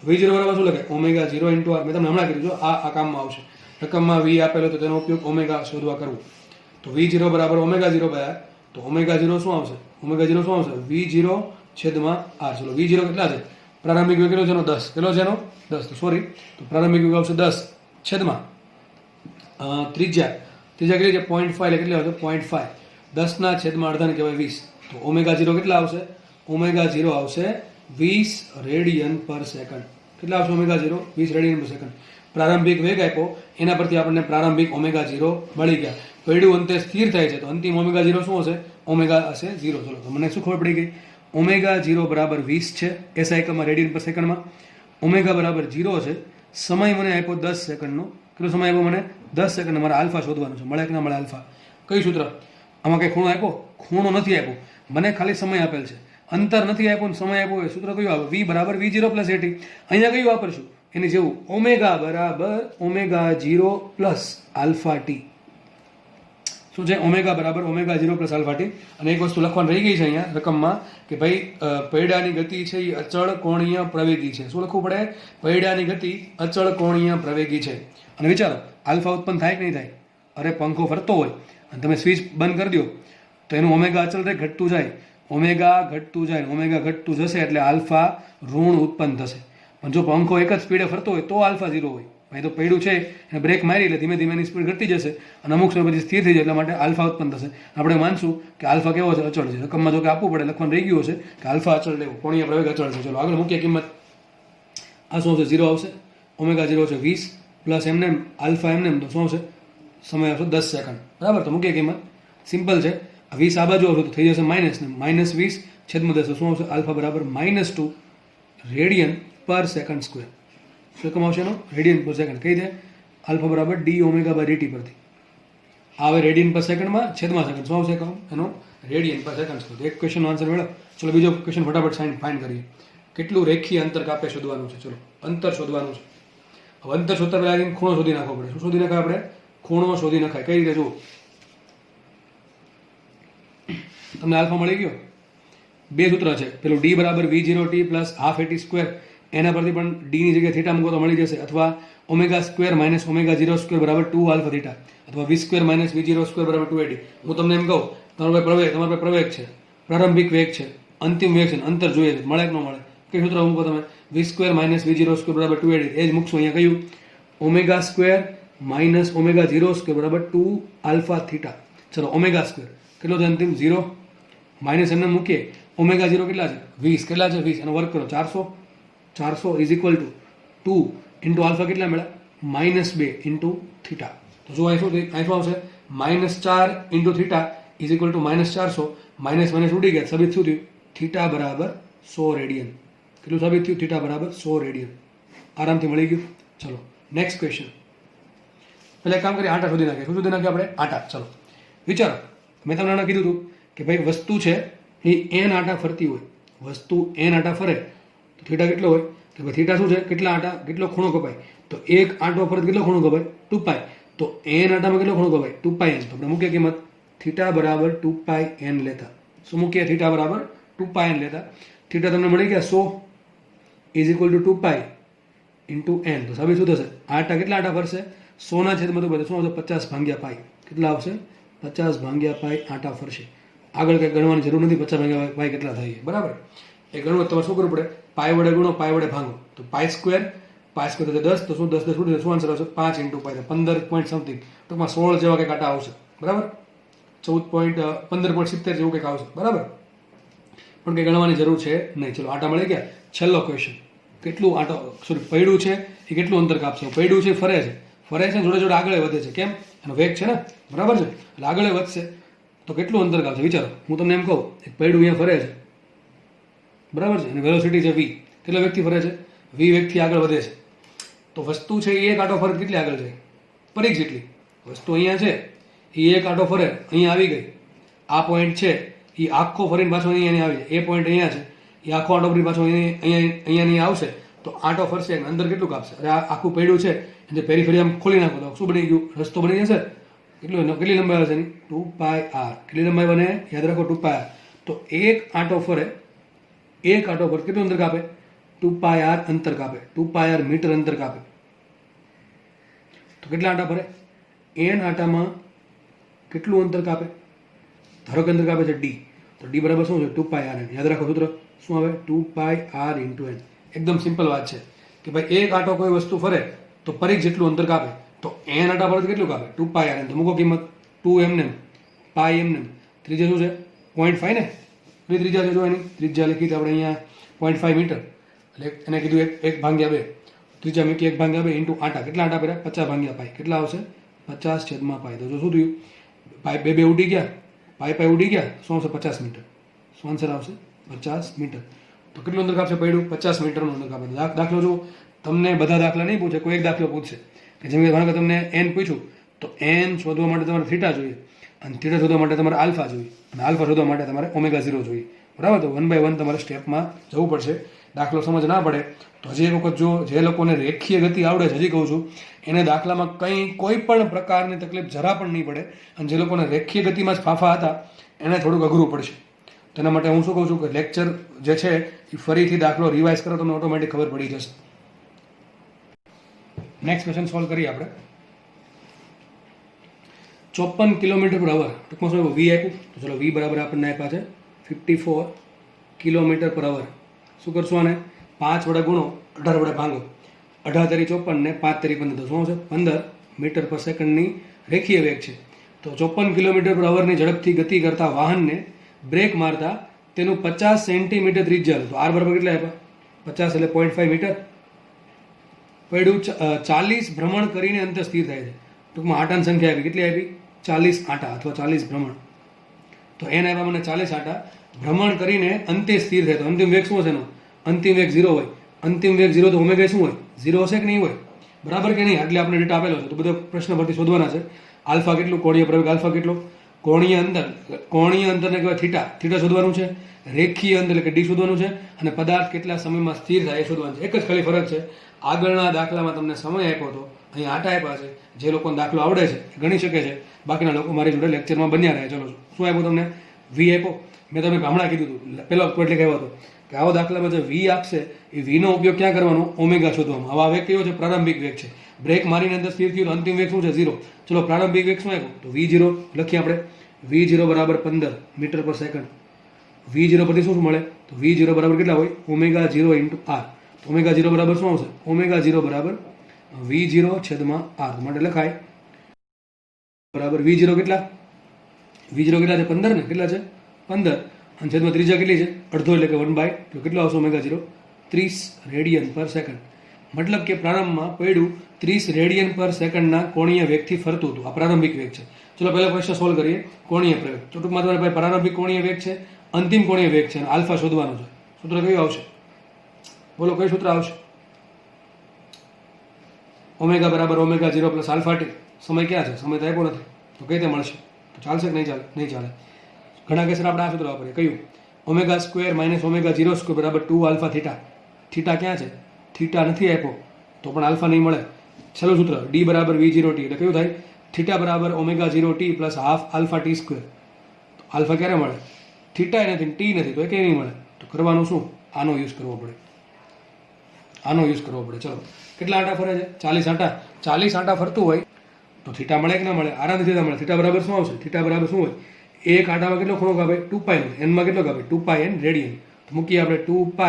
v0 બરાબર શું લખે? Omega 0 × r. મેં તમને હમણાં કીધું, જો આ કામમાં આવશે. રકમમાં v આપેલો તો તેનો ઉપયોગ ઓમેગા શોધવા કરવું. તો v0 બરાબર ઓમેગા 0 ગયા. તો ઓમેગા 0 શું આવશે? ઓમેગા 0 શું આવશે? v0/r. ચલો, v0 કેટલા છે? પ્રારંભિક વેગ કેટલો છે? 10. કેટલો છે? 10. તો સોરી, તો પ્રારંભિક વેગ આવશે 10 છેદમાં ત્રિજ્યા કેટલી છે? 0.5. એટલે કેટલી આવશે? 0.5. 10 ના છેદમાં અડધાને કહેવાય 20. તો ઓમેગા 0 કેટલા આવશે? ઓમેગા 0 આવશે 20 રેડિયન/સેકન્ડ. કેટલા આવશે ઓમેગા 0? 20 રેડિયન/સેકન્ડ. પ્રારંભિક વેગ આપ્યો, એના પરથી આપણને પ્રારંભિક ઓમેગા 0 મળી ગયા. પૈડું અંતે સ્થિર થાય છે તો અંતિમ ઓમેગા 0 શું હશે? ઓમેગા હશે 0. ચલો, તો મને શું ખબર પડી ગઈ? ઓમેગા 0 બરાબર 20 છે એસઆઈ એકમમાં, રેડિયન/સેકન્ડમાં. ઓમેગા બરાબર 0 છે. સમય મને આપ્યો 10 સેકન્ડનો. કેટલો સમય આપ્યો મને? 10 સેકન્ડ. મારે આલ્ફા શોધવાનું છે. મળે કે ના મળે આલ્ફા? કયું સૂત્ર? આમાં કંઈ ખૂણો આપ્યો? ખૂણો નથી આપ્યો. મને ખાલી સમય આપેલ છે. અંતર નથી આપ્યું, સમય આપ્યો. એ સૂત્ર કયું આવે? v બરાબર v0 + at. અહીંયા કયું વાપરશું? એની જેવું, ઓમેગા બરાબર ઓમેગા 0 + આલ્ફા ટી. શું છે? ઓમેગા બરાબર ઓમેગા 0 + આલ્ફા ટી. અને એક વસ્તુ લખવાની રહી ગઈ છે અહીંયા રકમમાં કે ભાઈ પૈડાની ગતિ છે એ અચળ કોણીય પ્રવેગી છે. શું લખવું પડે? પૈડાની ગતિ અચળ કોણીય પ્રવેગી છે. અને વિચારો, આલ્ફા ઉત્પન્ન થાય કે નહીં થાય? અરે પંખો ફરતો હોય, અને તમે સ્વિચ બંધ કરી દો તો એનું ઓમેગા અચલ રહે, ઘટતું જાય, ઓમેગા ઘટતું જાય, ઓમેગા ઘટતું જશે એટલે આલ્ફા ઋણ ઉત્પન્ન થશે. પણ જો પંખો એક જ સ્પીડે ફરતો હોય તો આલ્ફા 0 હોય. ભાઈ તો પડ્યું છે એને બ્રેક મારી એટલે ધીમે ધીમે એની સ્પીડ ઘટતી જશે અને અમુક સમય પછી સ્થિર થઈ જાય, એટલા માટે આલ્ફા ઉત્પન્ન થશે. આપણે માનશું કે આલ્ફા કેવો છે? અચળ છે. રકમમાં જો કે આપવું પડે, લખવાનું રહી ગયું હશે કે આલ્ફા અચળ લેવું, કોણીય પ્રવેગ અચળ છે. ચલો આગળ મૂકીએ કિંમત. આ શું આવશે? 0 આવશે. ઓમેગા 0 છે 20 પ્લસ એમને આલ્ફા એમને તો શું આવશે? સમય આવશે 10 સેકન્ડ. બરાબર, તો મૂકીએ કિંમત. સિમ્પલ છે. 20 આ બાજુ આવશે તો થઈ જશે માઇનસ ને -20 છેદમાં 10 શું આવશે? આલ્ફા બરાબર -2 રેડિયન પર સેકન્ડ સ્ક્વેર. શું રકમ આવશે એનો? રેડિયન પર સેકન્ડ. કઈ દે? આલ્ફા બરાબર ડી ઓમેગા બાય ડીટી પરથી આવે રેડિયન પર સેકન્ડમાં છેદમાં સેકન્ડ. શું આવશે એનો? રેડિયન પર સેકન્ડ સ્ક્વેર. એક ક્વેશ્ચનનો આન્સર મેળવો. ચલો બીજો ક્વેશ્ચન ફટાફટ ફાઇન્ડ કરીએ. કેટલું રેખીય અંતર કાપે શોધવાનું છે. ચલો અંતર શોધવાનું છે. હવે અંતર શોધતા પહેલા ખૂણો શોધી નાખવો પડે. શું શોધી નખાય આપણે? ખૂણો શોધી નખાય. કઈ રીતે જુઓ? તમને આલ્ફા મળી ગયો. બે સૂત્ર છે. પેલું ડી બરાબર V0t plus half at square, એના પરથી પણ ડીની જગ્યાએ થીટા મૂકો તો મળી જશે. અથવા omega square minus omega 0 square બરાબર 2 આલ્ફા થીટા, અથવા વી સ્ક્વેર માઇનસ V0 સ્ક્વેર બરાબર 280. હું તમને એમ કહું તમારો પાસે પ્રવેગ છે, પ્રારંભિક વેગ છે, અંતિમ વેગ છે, અંતર જોઈએ છે, મળે કે ન મળે? કઈ સૂત્ર મૂકો તમે? વી સ્ક્વેર માઇનસ V0 સ્ક્વેર બરાબર 280. એ જ મૂકશો. અહીંયા કયું? Omega square minus omega 0 square બરાબર 2 આલ્ફા થીટા. ચલો ઓમેગા સ્ક્વેર કેટલો છે? અંતિમ 0 માઇનસ એમને મૂકીએ. ઓમેગા 0 કેટલા છે? 20. કેટલા છે? 20. એનો વર્ક કરો. 400 is equal to 2 into alpha કેટલા મળ્યા? -2 ઇન્ટુ થીટા. તો જો અહીં શું આવશે? -4 into theta is equal two -400. Minus ઉડી ગયા. સાબિત શું થયું? થીટા બરાબર 100 રેડિયન. કેટલું સાબિત થયું? થીટા બરાબર 100 રેડિયન. આરામથી મળી ગયું. ચલો નેક્સ્ટ ક્વેશ્ચન. પહેલાં કામ કરીએ, આટા શોધી નાખીએ. શું શોધી નાખીએ આપણે? આટા. ચલો વિચારો. મેં તમને કીધું હતું કે ભાઈ વસ્તુ છે એ n આટા ફરતી હોય, વસ્તુ n આટા ફરે તો થીટા કેટલો હોય? કે ભાઈ થીટા શું છે? કેટલા આટા, કેટલો ખૂણો કપાય? તો એક આટો ફરે કેટલો ખૂણો કપાય? 2π. તો n આટામાં કેટલો ખૂણો કપાય? 2πn. તો આપણે મૂકીએ કિંમત. થીટા બરાબર 2πn લેતા. શું મૂકીએ? થીટા બરાબર 2πn લેતા. થીટા તમને મળી ગયા 100 is equal to 2π into n. તો સાબિત શું થશે? આટા કેટલા આટા ફરશે? 100 ના છેદમાં 2π. શું આવશે? 50 ભાગ્યા પાઈ. કેટલા આવશે? 50 ભાગ્યા પાઈ આટા ફરશે. આગળ કંઈ ગણવાની જરૂર નથી. 50 ભાગ્યા પાઈ કેટલા થાય? બરાબર. એ ગણવું તમારે શું કરવું પડે? પાઈ વડે ગુણો, પાઈ વડે ભાંગો. તો પાઈ સ્ક્વેર થશે 10. તો શું 10 10 શું આન્સર આવશે? 5 ઇન્ટુ પાઈ. 15 પોઈન્ટ સમથિંગ, ટૂંકમાં 16 જેવા કંઈક આટા આવશે. બરાબર. 15.70 જેવું કંઈક આવશે. બરાબર. પણ કંઈ ગણવાની જરૂર છે નહીં. ચલો આટા મળી ગયા. છેલ્લો ક્વેશ્ચન. કેટલું પડ્યું છે એ કેટલું અંતર કાપશે? પડ્યું છે ફરે છે જોડે જોડે આગળ વધે છે. કેમ? એનો વેગ છે ને. બરાબર છે. એટલે આગળ વધશે તો કેટલું અંતર કાપશે? વિચારો. હું તમને એમ કહું એક પૈડું અહીંયા ફરે છે. બરાબર છે. અને વેલોસિટી છે v. કેટલા વેગથી ફરે છે? v વેગથી આગળ વધે છે. તો વસ્તુ છે એ એક આટો ફરે કેટલી આગળ જાય? પરિઘ જેટલી. વસ્તુ અહીંયા છે એ એક આટો ફરે અહીંયા આવી ગઈ. આ પોઈન્ટ છે એ આખો ફરીને પાછો અહીંયા આવી જાય. એ પોઈન્ટ અહીંયા છે એ આખો આટો ફરી પાછો અહીંયા આવશે તો આટો ફરશે. અંદર કેટલું કાપશે? અરે આ આખું પૈડું છે એટલે પેરીફેરી આમ ખોલી નાખો તો શું બની ગયું? રસ્તો બની જશે. કેટલી લંબાઈ આવે છે એની? 2πr. કેટલી લંબાઈ બને? યાદ રાખો 2πr. તો એક આટો ફરે કેટલું અંતર કાપે? 2πr અંતર કાપે. 2πr મીટર અંતર કાપે. તો કેટલા આટા ફરે? n આટામાં કેટલું અંતર કાપે? ધારો કે અંતર કાપે છે d. તો d બરાબર શું છે? 2πrn. યાદ રાખો સૂત્ર શું આવે? 2πr into n. એકદમ સિમ્પલ વાત છે કે ભાઈ એક આટો કોઈ વસ્તુ ફરે તો પરિઘ જેટલું અંતર કાપે. તો n આટા પર કેટલું કાપે? 2πrn. તો મૂકો કિંમત. 2 એમને પાઈ એમને. ત્રિજ્યા શું છે? 0.5 ને. બે ત્રિજ્યા છે જો એની ત્રિજ્યા લખી આપણે અહીંયા 0.5 મીટર. એટલે એને કીધું 1/2. ત્રિજ્યા મૂકી 1/2 ઇન્ટુ આટા. કેટલા આટા પડ્યા? 50 ભાગ્યા પાઈ. કેટલા આવશે? 50 છેદમાં પાઈ. તો જો શું થયું? પાઈ બે ઉડી ગયા, પાઈ ઉડી ગયા. શું આવશે? 50 મીટર. શું આન્સર આવશે? 50 મીટર. તો કેટલું અંતર કાપશે પડ્યું? 50 મીટરનું અંતર કાપે. દાખલો જુઓ. તમને બધા દાખલા નહીં પૂછે, કોઈ એક દાખલો પૂછશે કે જેમ કે ધારો કે તમને n પૂછ્યું તો n શોધવા માટે તમારે થીટા જોઈએ અને થીટા શોધવા માટે તમારે આલ્ફા જોઈએ અને આલ્ફા શોધવા માટે તમારે ઓમેગા 0 જોઈએ. બરાબર. તો 1 by 1 તમારે સ્ટેપમાં જવું પડશે. દાખલો સમજ ના પડે તો હજી એક વખત જો જે લોકોને રેખીય ગતિ આવડે છે, હજી કહું છું, એને દાખલામાં કોઈ પણ પ્રકારની તકલીફ જરા પણ નહીં પડે. અને જે લોકોને રેખીય ગતિમાં જ ફાંફા હતા એને થોડુંક અઘરું પડશે. તેના માટે હું શું કહું છું કે લેક્ચર જે છે એ ફરીથી દાખલો રિવાઇઝ કરો તમને ઓટોમેટિક ખબર પડી જશે. નેક્સ્ટ ક્વેશ્ચન સોલ્વ કરીએ આપણે. 54 કિલોમીટર પર અવર, ટૂંકમાં શું વી આપ્યું, તો ચલો વી બરાબર આપણને આપ્યા છે 54 કિલોમીટર પર અવર. શું કરશું આને 5 વડે ગુણો, 18 વડે ભાંગો, 18 તરી 54 ને 5 તરી 15, તો શું આવશે 15 મીટર પર સેકન્ડની રેખીય વેગ છે. તો 54 કિલોમીટર પર અવરની ઝડપથી ગતિ કરતા વાહનને બ્રેક મારતા તેનું 50 સેન્ટીમીટર ત્રિજ્યા હતું. તો આર બરાબર કેટલા આપ્યા? 50 એટલે 0.5 મીટર. પડ્યું 40 ભ્રમણ કરીને અંતર સ્થિર થાય છે. ટૂંકમાં આટાની સંખ્યા આપી, કેટલી આપી? 40 આટા અથવા 40 ભ્રમણ. તો એને આપ્યા મને 40 આટા ભ્રમણ કરીને અંતે સ્થિર થાય. તો અંતિમ વેગ શું હશે એનો? અંતિમ વેગ 0 હોય. અંતિમ વેગ 0 તો ઓમેગા શું હોય? 0 હશે કે નહીં હોય? બરાબર કે નહીં? એટલે આપણે ડેટા આપેલો છે, તો બધો પ્રશ્ન પરથી શોધવાના છે. આલ્ફા કેટલું, કોણીય પ્રવેગ આલ્ફા કેટલો, કોણીય અંતરને કહેવાય થીટા, થીટા શોધવાનું છે, રેખીય અંતર એટલે કે ડી શોધવાનું છે, અને પદાર્થ કેટલા સમયમાં સ્થિર થાય એ શોધવાનું છે. એક જ ખાલી ફરક છે, આગળના દાખલામાં તમને સમય આપ્યો હતો, અહીં આટા આપ્યા છે. જે લોકોને દાખલો આવડે છે એ ગણી શકે છે, બાકીના લોકો મારી જોડે લેક્ચરમાં બન્યા રહે. ચલો શું આપ્યું તમને? વી આપ્યો. મેં તમને હમણાં કીધું હતું, પેલો એટલે કહેવાય હતો કે આવો દાખલામાં જે વી આપશે એ વીનો ઉપયોગ ક્યાં કરવાનો? ઓમેગા શોધવામાં. આવા વેગ કયો છે? પ્રારંભિક વેગ છે. બ્રેક મારીને અંદર સ્થિર થયું, અંતિમ વેગ શું છે? 0. ચલો પ્રારંભિક વેગ શું આપ્યો? તો V0 લખીએ આપણે. V0 બરાબર 15 મીટર પર સેકન્ડ. V0 પરથી શું મળે? તો V0 બરાબર કેટલા હોય? Omega 0 into r. તો ઓમેગા 0 બરાબર શું આવશે? ઓમેગા 0 બરાબર V0 છેદમાં આર. માટે લખાય બરાબર V0 કેટલા? V0 કેટલા છે? 15 ને? કેટલા છે? 15. અને છેદમાં ત્રિજ્યા કેટલી છે? અડધો એટલે કે 1/, તો કેટલો આવશે ઓમેગા 0? 30 રેડિયન પર સેકન્ડ. મતલબ કે પ્રારંભમાં પડ્યું 30 રેડિયન પર સેકન્ડના કોણીય વેગથી ફરતું હતું. આ પ્રારંભિક વેગ છે. ચલો પહેલા પ્રશ્ન સોલ્વ કરીએ. કોણીય પ્રવેગ. તો ટૂંકમાં તમારી પાસે પ્રારંભિક કોણીય વેગ છે, અંતિમ કોણીય વેગ છે, અને આલ્ફા શોધવાનો છે. સૂત્ર કયું આવશે? બોલો કયું સૂત્ર આવશે? ઓમેગા બરાબર ઓમેગા 0 પ્લસ આલ્ફા ટી. સમય ક્યાં છે? સમય તો આપ્યો નથી, તો કઈ રીતે મળશે? તો ચાલશે કે નહીં ચાલે? નહીં ચાલે. ઘણા કેસર આપણે આ સૂત્ર વાપરીએ. કયું? Omega square minus omega 0 square બરાબર 2 આલ્ફા થીટા. થીટા ક્યાં છે? થીટા નથી આપ્યો તો પણ આલ્ફા નહીં મળે. છેલ્લું સૂત્ર ડી બરાબર V0 ટી, એટલે કયું થાય? થીટા બરાબર omega 0 T plus half alpha T square. તો આલ્ફા ક્યારે મળે? થીટા નથી, ટી નથી, તો એ ક્યાંય નહીં મળે. તો કરવાનું શું? આનો યુઝ કરવો પડે. આનો યુઝ કરવો પડે. ચલો કેટલા આંટા ફરે છે? 40 આંટા. 40 આંટા ફરતું હોય તો થીટા મળે કે ના મળે? આરામથી થીટા મળે. થીટા બરાબર શું આવશે? થીટા બરાબર શું હોય? એક આંટામાં કેટલો ખૂણો કાપે? 2π નો. એનમાં કેટલો કાપે? 2π n રેડિયન. તો મૂકીએ આપણે 2π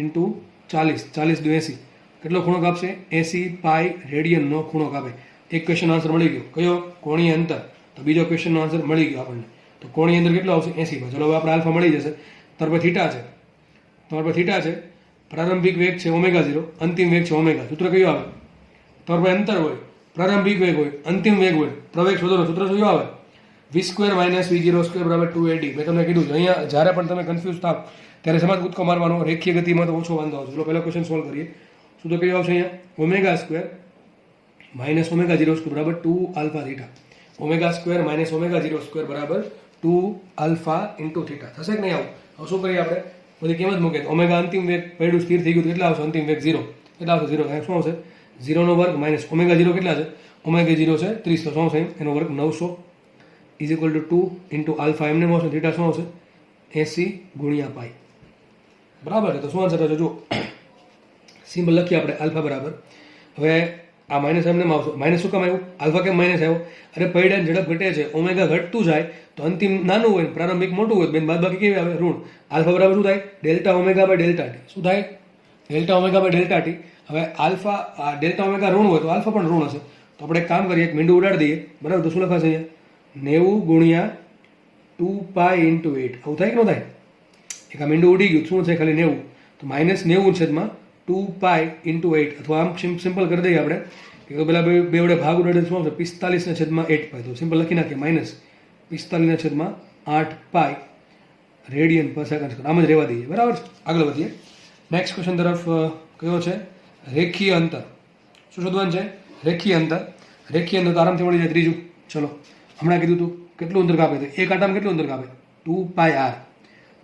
ઇન્ટુ 40, 40 દુ 80. કેટલો ખૂણો કાપશે? 80 પાઈ રેડિયનનો ખૂણો કાપે. એક ક્વેશ્ચનનો આન્સર મળી ગયો. કયો? કોણીય અંતર. તો બીજો ક્વેશ્ચનનો આન્સર મળી ગયો આપણને. તો કોણીય અંતર કેટલો આવશે? 80 પર. ચલો હવે આપણે આલ્ફા મળી જશે. તમારા પર થીટા છે, તમારા પર થીટા છે, પ્રારંભિક વેગ છે ઓમેગા 0, અંતિમ વેગ છે ઓમેગા. સૂત્ર કયું આવે? તમારા પર અંતર હોય, પ્રારંભિક વેગ હોય, અંતિમ વેગ હોય, પ્રવેગ શોધવાનો સૂત્ર કયું આવે? V² માઇનસ V0² બરાબર 2AD. મેં તમને કીધું છે અહીંયા જ્યારે પણ તમે કન્ફ્યુઝ થાવ ત્યારે સમાજ કૂદકો મારવાનો. રેખીય ગતિમાં તો ઓછો વાંધો આવશે. ચલો પહેલો ક્વેશ્ચન સોલ્વ કરીએ. સૂત્ર કયું આવશે અહીંયા? ઓમેગા સ્ક્વેર માઇનસ ઓમેગા 0² બરાબર 2 alpha theta. Omega square minus omega 0² બરાબર 2 આલ્ફા ઇન્ટુ થીટા. થશે કે નહીં આવું? હવે શું કરીએ આપણે? બધી કેમ જ મૂકીએ. ઓમેગા અંતિમ વેગ પડ્યું સ્થિર થઈ ગયું, કેટલા આવશે? અંતિમ વેગ 0. કેટલા આવશે? 0. શું આવશે? 0 નો વર્ગ માઇનસ ઓમેગા 0 કેટલા છે? ઓમેગા 0 છે 30, તો શું આવશે? એનો વર્ગ 900 is equal to 2 into alpha. એમને આવશે થીટા શું આવશે? 80 ગુણ્યા પાઈ. બરાબર છે. તો શું આન્સર થશે? જો સિમ્પલ લખીએ આપણે આલ્ફા બરાબર. હવે આ માઇનસ એમને આવશે. માઇનસ શું કામ આવ્યું? આલ્ફા કેમ માઇનસ આવ્યો? અરે પૈડાની ઝડપ ઘટે છે, ઓમેગા ઘટતું જાય તો અંતિમ નાનું હોય, પ્રારંભિક મોટું હોય, બેન બાદબાકી કેવી આવે? ઋણ. આલ્ફા બરાબર શું થાય? Delta omega by delta t. શું થાય? Delta omega by delta t. હવે આલ્ફા ડેલ્ટા ઓમેગા ઋણ હોય તો આલ્ફા પણ ઋણ હશે. તો આપણે એક કામ કરીએ, એક મીંડું ઉડાડી દઈએ. બરાબર. તો શું લખાશે અહીંયા? 90 ગુણ્યા 2π ઇન્ટુ 8. આવું થાય કે ન થાય? એક આ મીંડું ઉડી ગયું. શું છે? ખાલી 90. તો માઇનસ 90 છેદમાં 2π ઇન્ટુ 8. અથવા આમ સિમ્પલ કરી દઈએ આપણે કે પેલા બે વડે ભાગ ઉડાડે શું આવશે? 45 છેદમાં 8π. તો સિમ્પલ લખી નાખીએ માઇનસ 45 છેદમાં 8π રેડિયન પર સેકન્ડ. આમ જ રહેવા દઈએ. બરાબર. આગળ વધીએ. નેક્સ્ટ ક્વેશ્ચન તરફ. કયો છે? રેખીય અંતર. શું શોધવાનું છે? રેખીય અંતર. રેખીય અંતર તો આરામથી મળી જાય. ત્રીજું. ચલો હમણાં કીધું તું કેટલું અંતર કાપે? તો એક આટામાં કેટલું અંતર કાપે? 2πr.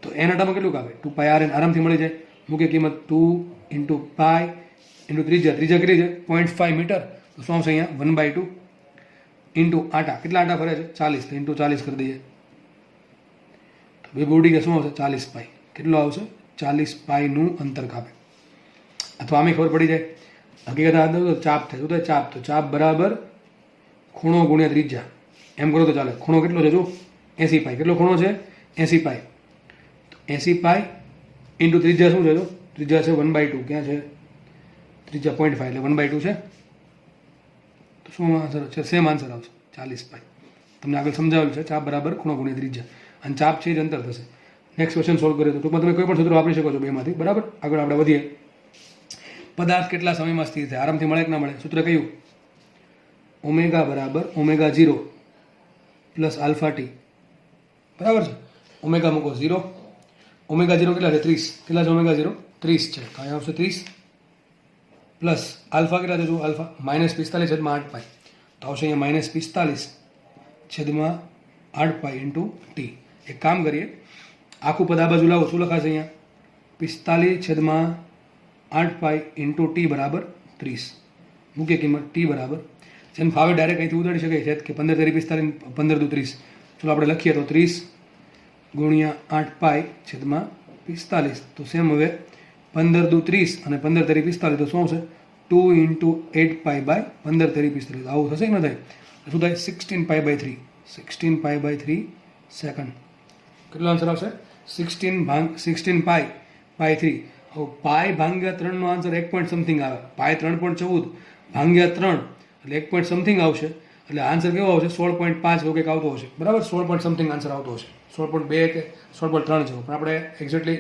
તો એન આટામાં કેટલું કાપે? 2πr. એને આરામથી મળી જાય. મૂકીએ કિંમત 2 ઇન્ટુ પાઈ ઇન્ટુ ત્રિજ્યા. ત્રિજ્યા કેટલી છે? 0.5 મીટર. તો શું આવશે અહીંયા? 1/2 ઇન્ટુ આટા. કેટલા આટા ફરે છે? 40. તો ઇન્ટુ 40 કરી દઈએ. તો બે બોડી કે શું આવશે? 40 પાઈ. કેટલો આવશે? 40 પાઈનું અંતર કાપે. અથવા આમે ખબર પડી જાય. હકીકત આ ચાપ થાય. શું થાય? ચાપ. તો ચાપ બરાબર ખૂણો ગુણ્યા ત્રિજ્યા. એમ કરો તો ચાલે. ખૂણો કેટલો છે જો 80 પાઈ. કેટલો ખૂણો છે 80 પાઈ. 80 પાઈ ઇન્ટુ ત્રિજ્યા શું છે જો ત્રિજ્યા છે 1/2. ક્યાં છે ત્રિજ્યા 0.5 એટલે 1/2 છે. તો શું આન્સર છે? સેમ આન્સર આવશે 40 પાઈ. તમને આગળ સમજાવેલું છે ચાપ બરાબર ખૂણો ગુણ્યા ત્રિજ્યા, અને ચાપ છે જ અંતર થશે. નેક્સ્ટ ક્વેશ્ચન સોલ્વ કરીએ તો ટૂંકમાં તમે કોઈ પણ સૂત્ર વાપરી શકો છો બેમાંથી. બરાબર, આગળ આપણે વધીએ. પદાર્થ કેટલા સમયમાં સ્થિર થાય? આરામથી મળે કે ના મળે? સૂત્ર કયું? ઓમેગા બરાબર ઓમેગા 0 પ્લસ આલ્ફા ટી. બરાબર છે. ઓમેગા મૂકો 0. ઓમેગા 0 કેટલા છે? 30. કેટલા છે ઓમેગા 0? 30 છે. કાંઈ આવશે 30 પ્લસ આલ્ફા કેટલા છે? જો આલ્ફા -45 છેદમાં 8 પાઈ. તો આવશે અહીંયા -45 છેદમાં 8 પાઈ ઇન્ટુ ટી. એક કામ કરીએ, આખું પદ આ બાજુ લાવો. શું લખાશે અહીંયા? 45 છેદમાં 8 પાઈ ઇન્ટુ ટી બરાબર 30. મૂકીએ કિંમત ટી બરાબર, જેને ફાવે ડાયરેક્ટ અહીંથી ઉડાડી શકાય છે કે 15 તેરી 45 15 દુ 30. ચલો આપણે લખીએ તો 30 ગુણ્યા 8 પાઈ છેદમાં 45. તો સેમ હવે 15 દુ 30 અને 15 તેરી 45 તો શું આવશે? 2 ઇન્ટુ 8 પાઈ બાય 15 તેરી 45. આવું થશે કે ન થાય? શું થાય? 16 pi by 3. 16 pi by 3 second. કેટલો આન્સર આવશે? 16 પાઈ બાય 3. હવે પાઈ ભાંગ્યા 3 નો આન્સર 1 પોઈન્ટ સમથિંગ આવે. પાઈ 3.14 ભાંગ્યા 3 એટલે 1 પોઈન્ટ સમથિંગ આવશે. એટલે આન્સર કેવો આવશે? 16.5 એવું કંઈક આવતો હશે. બરાબર, 16 પોઈન્ટ સમથિંગ આન્સર આવતો હશે. 16.2 કે 16.3 જેવો. પણ આપણે એક્ઝેક્ટલી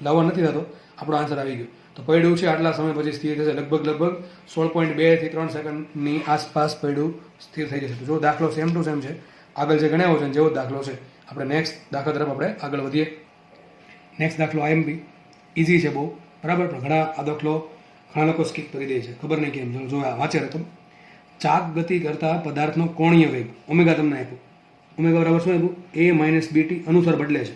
લાવવા નથી થતો. આપણો આન્સર આવી ગયો. તો પડ્યું છે આટલા સમય પછી સ્થિર થશે. લગભગ 16.2 થી 3 સેકન્ડની આસપાસ પડ્યું સ્થિર થઈ જશે. તો જો દાખલો સેમ ટુ સેમ છે. આગળ જે ગણાવ્યો છે જેવો દાખલો છે. આપણે નેક્સ્ટ દાખલા તરફ આપણે આગળ વધીએ. નેક્સ્ટ દાખલો આઈએમપી ઇઝી છે બહુ. બરાબર, પણ આ દાખલો ઘણા લોકો સ્કીપ કરી દે છે, ખબર નહીં કેમ. જો આ વાંચે રકમ. ચાક ગતિ કરતા પદાર્થનો કોણીય વેગ ઓમેગા તમને આપ્યું. ઓમેગા બરાબર શું આપ્યું? a - bt અનુસાર બદલે છે.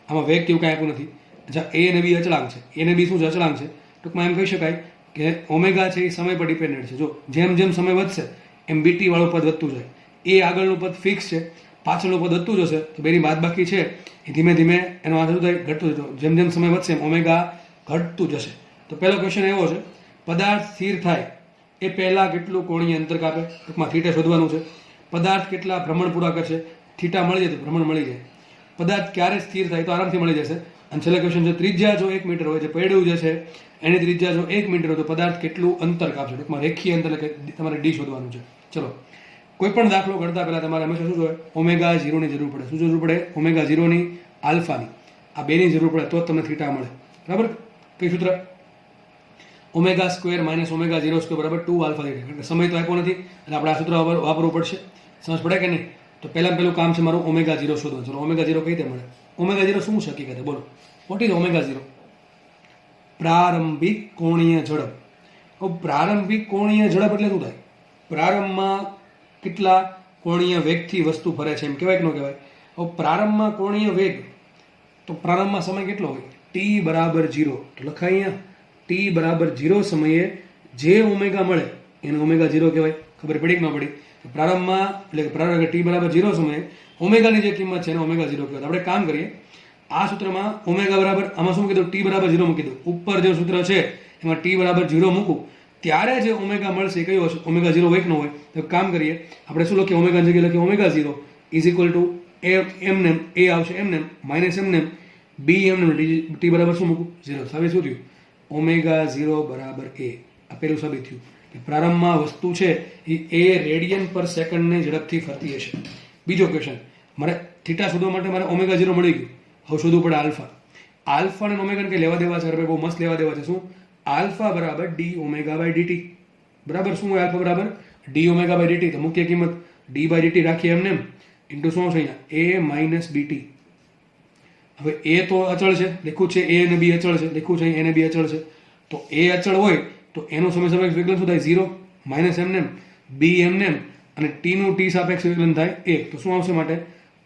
આમાં વેગ કેવું કાંઈ આપ્યું નથી. અચ્છા, એ અને બી અચળાંક છે. એ અને બી શું છે? અચળાંક છે. ટૂંકમાં એમ કહી શકાય કે ઓમેગા છે એ સમય પર ડિપેન્ડન્ટ છે. જો જેમ જેમ સમય વધશે એમ બીટી વાળું પદ વધતું જાય. એ આગળનું પદ ફિક્સ છે, પાછળનું પદ વધતું જશે. તો બેની બાદબાકી છે એ ધીમે ધીમે એનો આન્સર શું થાય? ઘટતું જતો. જેમ જેમ સમય વધશે એમ ઓમેગા ઘટતું જશે. તો પહેલો ક્વેશ્ચન એવો છે, પદાર્થ સ્થિર થાય એ પહેલાં કેટલું કોણીય અંતર કાપે? ટૂંકમાં થીટા શોધવાનું છે. પદાર્થ કેટલા ભ્રમણ પૂરા કરશે? થીટા મળી જાય તો ભ્રમણ મળી જાય. પદાર્થ ક્યારે સ્થિર થાય? તો આરામથી મળી જશે. અને છેલ્લા ક્વેશ્ચન છે, ત્રિજ્યા જો 1 મીટર હોય, જે પડ્યું જે છે એની ત્રિજ્યા જો 1 મીટર હોય તો પદાર્થ કેટલું અંતર કાપશે? ટૂંકમાં રેખીય અંતર એટલે કે તમારે ડી શોધવાનું છે. ચલો, કોઈ પણ દાખલો ગણતા પહેલા તમારે હંમેશા શું જોઈએ? ઓમેગા 0 ની જરૂર પડે. શું જરૂર પડે? ઓમેગા 0 ની, આલ્ફાની. આ બેની જરૂર પડે તો જ તમને થીટા મળે. બરાબર, કઈ સૂત્ર? Omega square minus omega 0 square બરાબર 2 આલ્ફા થીટા. કારણ કે સમય તો આપ્યો નથી એટલે આપણે આ સૂત્ર વાપરવું પડશે. સમજ પડે કે નહીં? તો પહેલું કામ છે મારું ઓમેગા 0 શોધવાનું. ચલો, ઓમેગા 0 કઈ રીતે મળે? ઓમેગા 0 શું છે હકીકતે? બોલો, વોટ ઇઝ ઓમેગા 0? પ્રારંભિક કોણીય ઝડપ. હવે પ્રારંભિક કોણીય ઝડપ એટલે શું થાય? પ્રારંભમાં કેટલા કોણીય વેગથી વસ્તુ ફરે છે એમ કહેવાય કે ન કહેવાય? હવે પ્રારંભમાં કોણીય વેગ, તો પ્રારંભમાં સમય કેટલો હોય? t બરાબર 0. તો લખાય અહીંયા t બરાબર 0 સમયે જે ઓમેગા મળે એને ઓમેગા 0 કહેવાય. ખબર પડી કે ન પડી? પ્રારંભમાં એટલે કે પ્રારંભ t બરાબર 0 સમયે ઓમેગાની જે કિંમત છે એને ઓમેગા 0 કહેવાય. આપણે કામ કરીએ, આ સૂત્રમાં ઓમેગા બરાબર આમાં શું મૂકી દઉં? t બરાબર 0 મૂકી દઉં. ઉપર જે સૂત્ર છે એમાં t બરાબર 0 મૂકું ત્યારે જે ઓમેગા મળશે કયો હશે? ઓમેગા 0 હોય કે ન હોય? તો કામ કરીએ, આપણે શું લખીએ? ઓમેગા જગ્યાએ લખીએ ઓમેગા 0 ઇઝ ઇક્વલ ટુ એમને એ આવશે એમને માઇનસ એમને બી એમને ટી બરાબર શું મૂકું? 0. સાબિત શું થયું? ઓમેગા 0 બરાબર a. આ પેલું સાબિત થયું કે પ્રારંભમાં વસ્તુ છે એ રેડિયન પર સેકન્ડની ઝડપથી ફરતી હશે. બીજો ક્વેશ્ચન, મારે થીટા શોધવા માટે મારે ઓમેગા 0 મળી ગયું. હવે શોધવું પડે આલ્ફા. આલ્ફા અને ઓમેગાને કંઈ લેવા દેવા છે? બહુ મસ્ત લેવા દેવા છે. શું? આલ્ફા બરાબર ડી ઓમેગા બાય ડીટી. બરાબર, શું હોય આલ્ફા બરાબર? D omega by dt. તો મુખ્ય કિંમત ડી બાય ડીટી રાખીએ એમને ઇન્ટુ શું આવશે અહીંયા? એ માઇનસ બીટી. હવે એ તો અચળ છે, લખ્યું છે. એ અને બી અચળ છે, લખ્યું છે એ અને બી અચળ છે. તો એ અચળ હોય તો એનું સમય સાપેક્ષ વિકલન શું થાય? 0 માઇનસ એમને બી એમને અને ટીનું ટી સાપેક્ષ વિકલન થાય 1. તો શું આવશે માટે?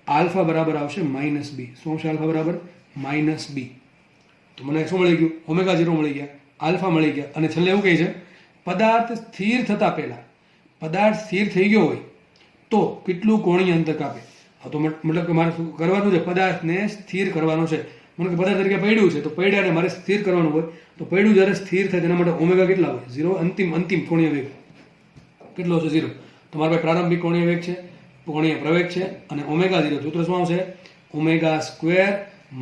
આલ્ફા બરાબર આવશે માઇનસ બી. શું આવશે? આલ્ફા બરાબર માઇનસ બી. તો મને શું મળી ગયું? ઓમેગા 0 મળી ગયા, આલ્ફા મળી ગયા. અને છેલ્લે એવું કહે છે, પદાર્થ સ્થિર થતા પહેલા, પદાર્થ સ્થિર થઈ ગયો હોય તો કેટલું કોણીય અંતર કાપે? તો મતલબ કે મારે શું કરવાનું છે? પદાર્થને સ્થિર કરવાનો છે. મને કે પદાર્થ તરીકે પડ્યું છે તો પડ્યાને મારે સ્થિર કરવાનું હોય. તો પડ્યું જ્યારે સ્થિર થાય તેના માટે ઓમેગા કેટલા હોય? 0. અંતિમ કોણીય વેગ કેટલો છે? 0. તો મારા પાસે પ્રારંભિક કોણીય વેગ છે કોણીય પ્રવેગ છે અને ઓમેગા 0 સૂત્ર શું આવશે omega square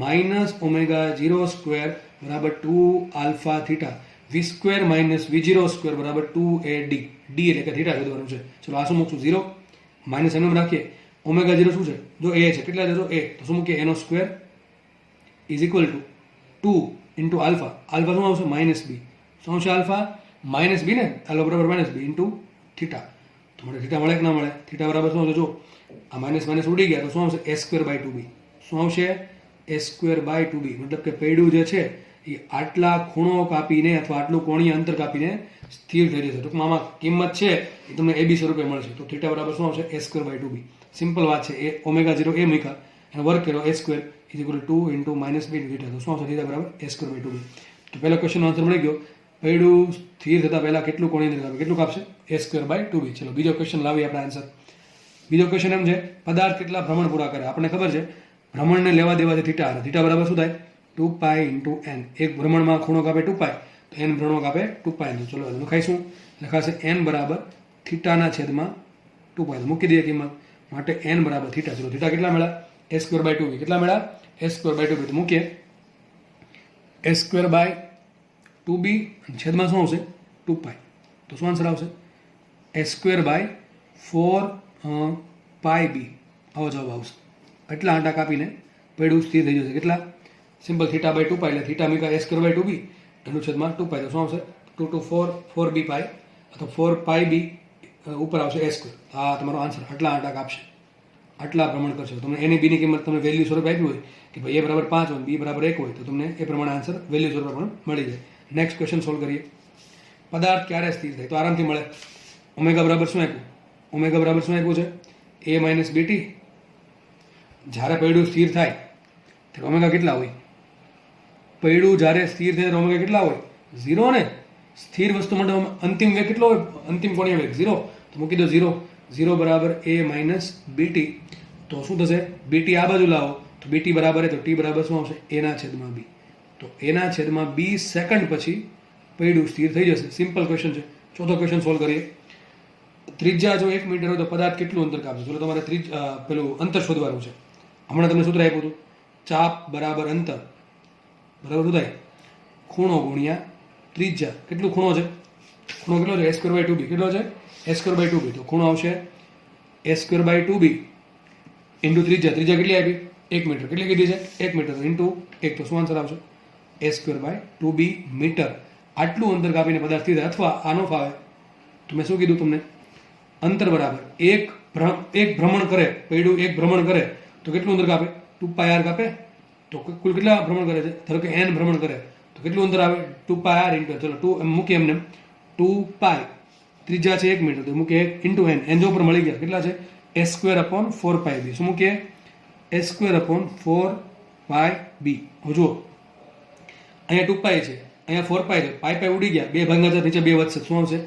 minus omega 0 square બરાબર 2 આલ્ફા થીટા વી સ્ક્વેર માઇનસ વી0 સ્ક્વેર બરાબર 2AD ડી એટલે કે થીટા શોધવાનું છે. ચલો આ શું મૂકશું 0 માઇનસ એમ રાખીએ ઓમેગા 0 શું છે જો a છે કેટલા છે જો a તો શું મૂકીએ એનો square is equal to 2 into alpha alpha શું આવશે માઇનસ બી શું આવશે આલ્ફા માઇનસ બી ને આલ્ફા બરાબર માઇનસ બી ઇન્ટુ થીટા તો મને થીટા મળે કે ના મળે થીટા બરાબર શું આવશે જો આ માઇનસ માઇનસ ઉડી ગયા તો શું આવશે a સ્ક્વેર બાય 2b શું આવશે a સ્ક્વેર બાય 2b મતલબ કે પૈડું જે છે એ આટલા ખૂણો કાપીને અથવા આટલું કોણીય અંતર કાપીને સ્થિર થઈ જશે ટૂંકમાં આમાં કિંમત છે એ તમને એબી સ્વરૂપે મળશે તો થીટા બરાબર શું આવશે a square by 2b simple વાત છે એ ઓમેગા 0 એ મૂક્યા અને વર્ક કર્યો a square is equal 2 into minus b theta તો શું આવશે થીટા બરાબર a સ્ક્વેર બાય 2b તો પહેલા ક્વેશ્ચનનો આન્સર મળી ગયો પૈડું સ્થિર થતાં પહેલા કેટલું કોણીય અંતર કાપે કેટલું કાપશે a સ્ક્વેર બાય 2b ચલો બીજો ક્વેશ્ચન લાવીએ આપણે આન્સર બીજો ક્વેશ્ચન એમ છે પદાર્થ કેટલા ભ્રમણ પૂરા કરે આપણને ખબર છે ભ્રમણને લેવા દેવા છે થીટા અને થીટા બરાબર શું થાય 2π ઇન્ટુ n એક ભ્રમણમાં ખૂણો કાપે 2π તો n ભ્રમણો કાપે 2π ચલો લખાઈશું લખાશે n બરાબર થીટાના છેદમાં 2π તો મૂકી દઈએ કિંમત માટે n બરાબર થીટા ચલો થીટા કેટલા મળ્યા a સ્ક્વેર બાય 2b કેટલા મળ્યા a સ્ક્વેર બાય 2b તો મૂકીએ a સ્ક્વેર બાય 2b છેદમાં શું આવશે 2π તો શું આન્સર આવશે a સ્ક્વેર બાય 4πb આવો જવાબ આવશે એટલા આંટા કાપીને પૈડું સ્થિર થઈ જશે કેટલા સિમ્પલ થીટા બાય 2π એટલે થીટા મીકા a સ્ક્વેર બાય 2b એનું છેદમાં 2π તો શું આવશે 2 to 4 4b પાઈ અથવા 4πb ઉપર આવશે a સ્ક્વેર આ તમારો આન્સર આટલા આંટા કાપશે આટલા ભ્રમણ કરશે તમને એની બીની કિંમત તમે વેલ્યુ સ્વરૂપે આપ્યું હોય કે ભાઈ a બરાબર 5 હોય b બરાબર 1 હોય તો તમને એ પ્રમાણે આન્સર વેલ્યુ સ્વરૂપે પણ મળી જાય નેક્સ્ટ ક્વેશ્ચન સોલ્વ કરીએ પદાર્થ ક્યારે સ્થિર થાય તો આરામથી મળે ઓમેગા બરાબર શું આપ્યું ઓમેગા બરાબર શું આપ્યું છે a માઇનસ બીટી જ્યારે પૈડું સ્થિર થાય ત્યારે ઓમેગા કેટલા હોય પૈડું જ્યારે સ્થિર થાય ત્યારે ઓમેગા કેટલા હોય 0 ને સ્થિર વસ્તુ માટે અંતિમ વેગ કેટલો હોય અંતિમ કોણીય વેગ 0 તો મૂકી દો 0 બરાબર a માઇનસ બીટી તો શું થશે બીટી આ બાજુ લાવો તો બીટી બરાબર તો ટી બરાબર શું આવશે a ના છેદમાં b તો a ના છેદમાં b સેકન્ડ પછી પૈડું સ્થિર થઈ જશે સિમ્પલ ક્વેશ્ચન છે ચોથો ક્વેશ્ચન સોલ્વ કરીએ ત્રિજ્યા જો 1 મીટર હોય તો પદાર્થ કેટલું અંતર કાપશે ચલો તમારે પેલું અંતર શોધવાનું છે હમણાં તમને સૂત્ર આપ્યું હતું ચાપ બરાબર અંતર બરાબર શું થાય ખૂણો ગુણ્યા ત્રિજ્યા કેટલું ખૂણો છે ખૂણો કેટલો છે a સ્ક્વેર બાય 2b કેટલો છે a સ્ક્વેર બાય 2b તો ખૂણો આવશે a square by 2b into ત્રિજ્યા કેટલી આપી 1 મીટર કેટલી કીધી છે 1 મીટર ઇન્ટુ 1 તો શું આન્સર આવશે a square by 2b metre આટલું અંતર કાપીને પદાર્થ સ્થિર થાય અથવા આનો ફાવે તો મેં શું કીધું તમને અંતર બરાબર એક ભ્રમણ કરે પૈડું એક ભ્રમણ કરે તો કેટલું અંતર કાપે 2πr કાપે તો કુલ કેટલા ભ્રમણ કરે છે ધારો કે n ભ્રમણ કરે તો કેટલું અંતર આવે 2πr ઇન્ટુ ચલો 2 મૂકીએ એમને 2π ત્રિજ્યા છે 1 મીટર તો મૂકીએ ઇન્ટુ n જો ઉપર મળી ગયા કેટલા છે a સ્ક્વેર અપોન 4πb શું મૂકીએ a સ્ક્વેર અપોન 4πb હવે જુઓ અહીંયા 2π છે અહીંયા 4π છે પાઈ ઉડી ગયા બે ભાગ્યા નીચે બે વધશે શું આવશે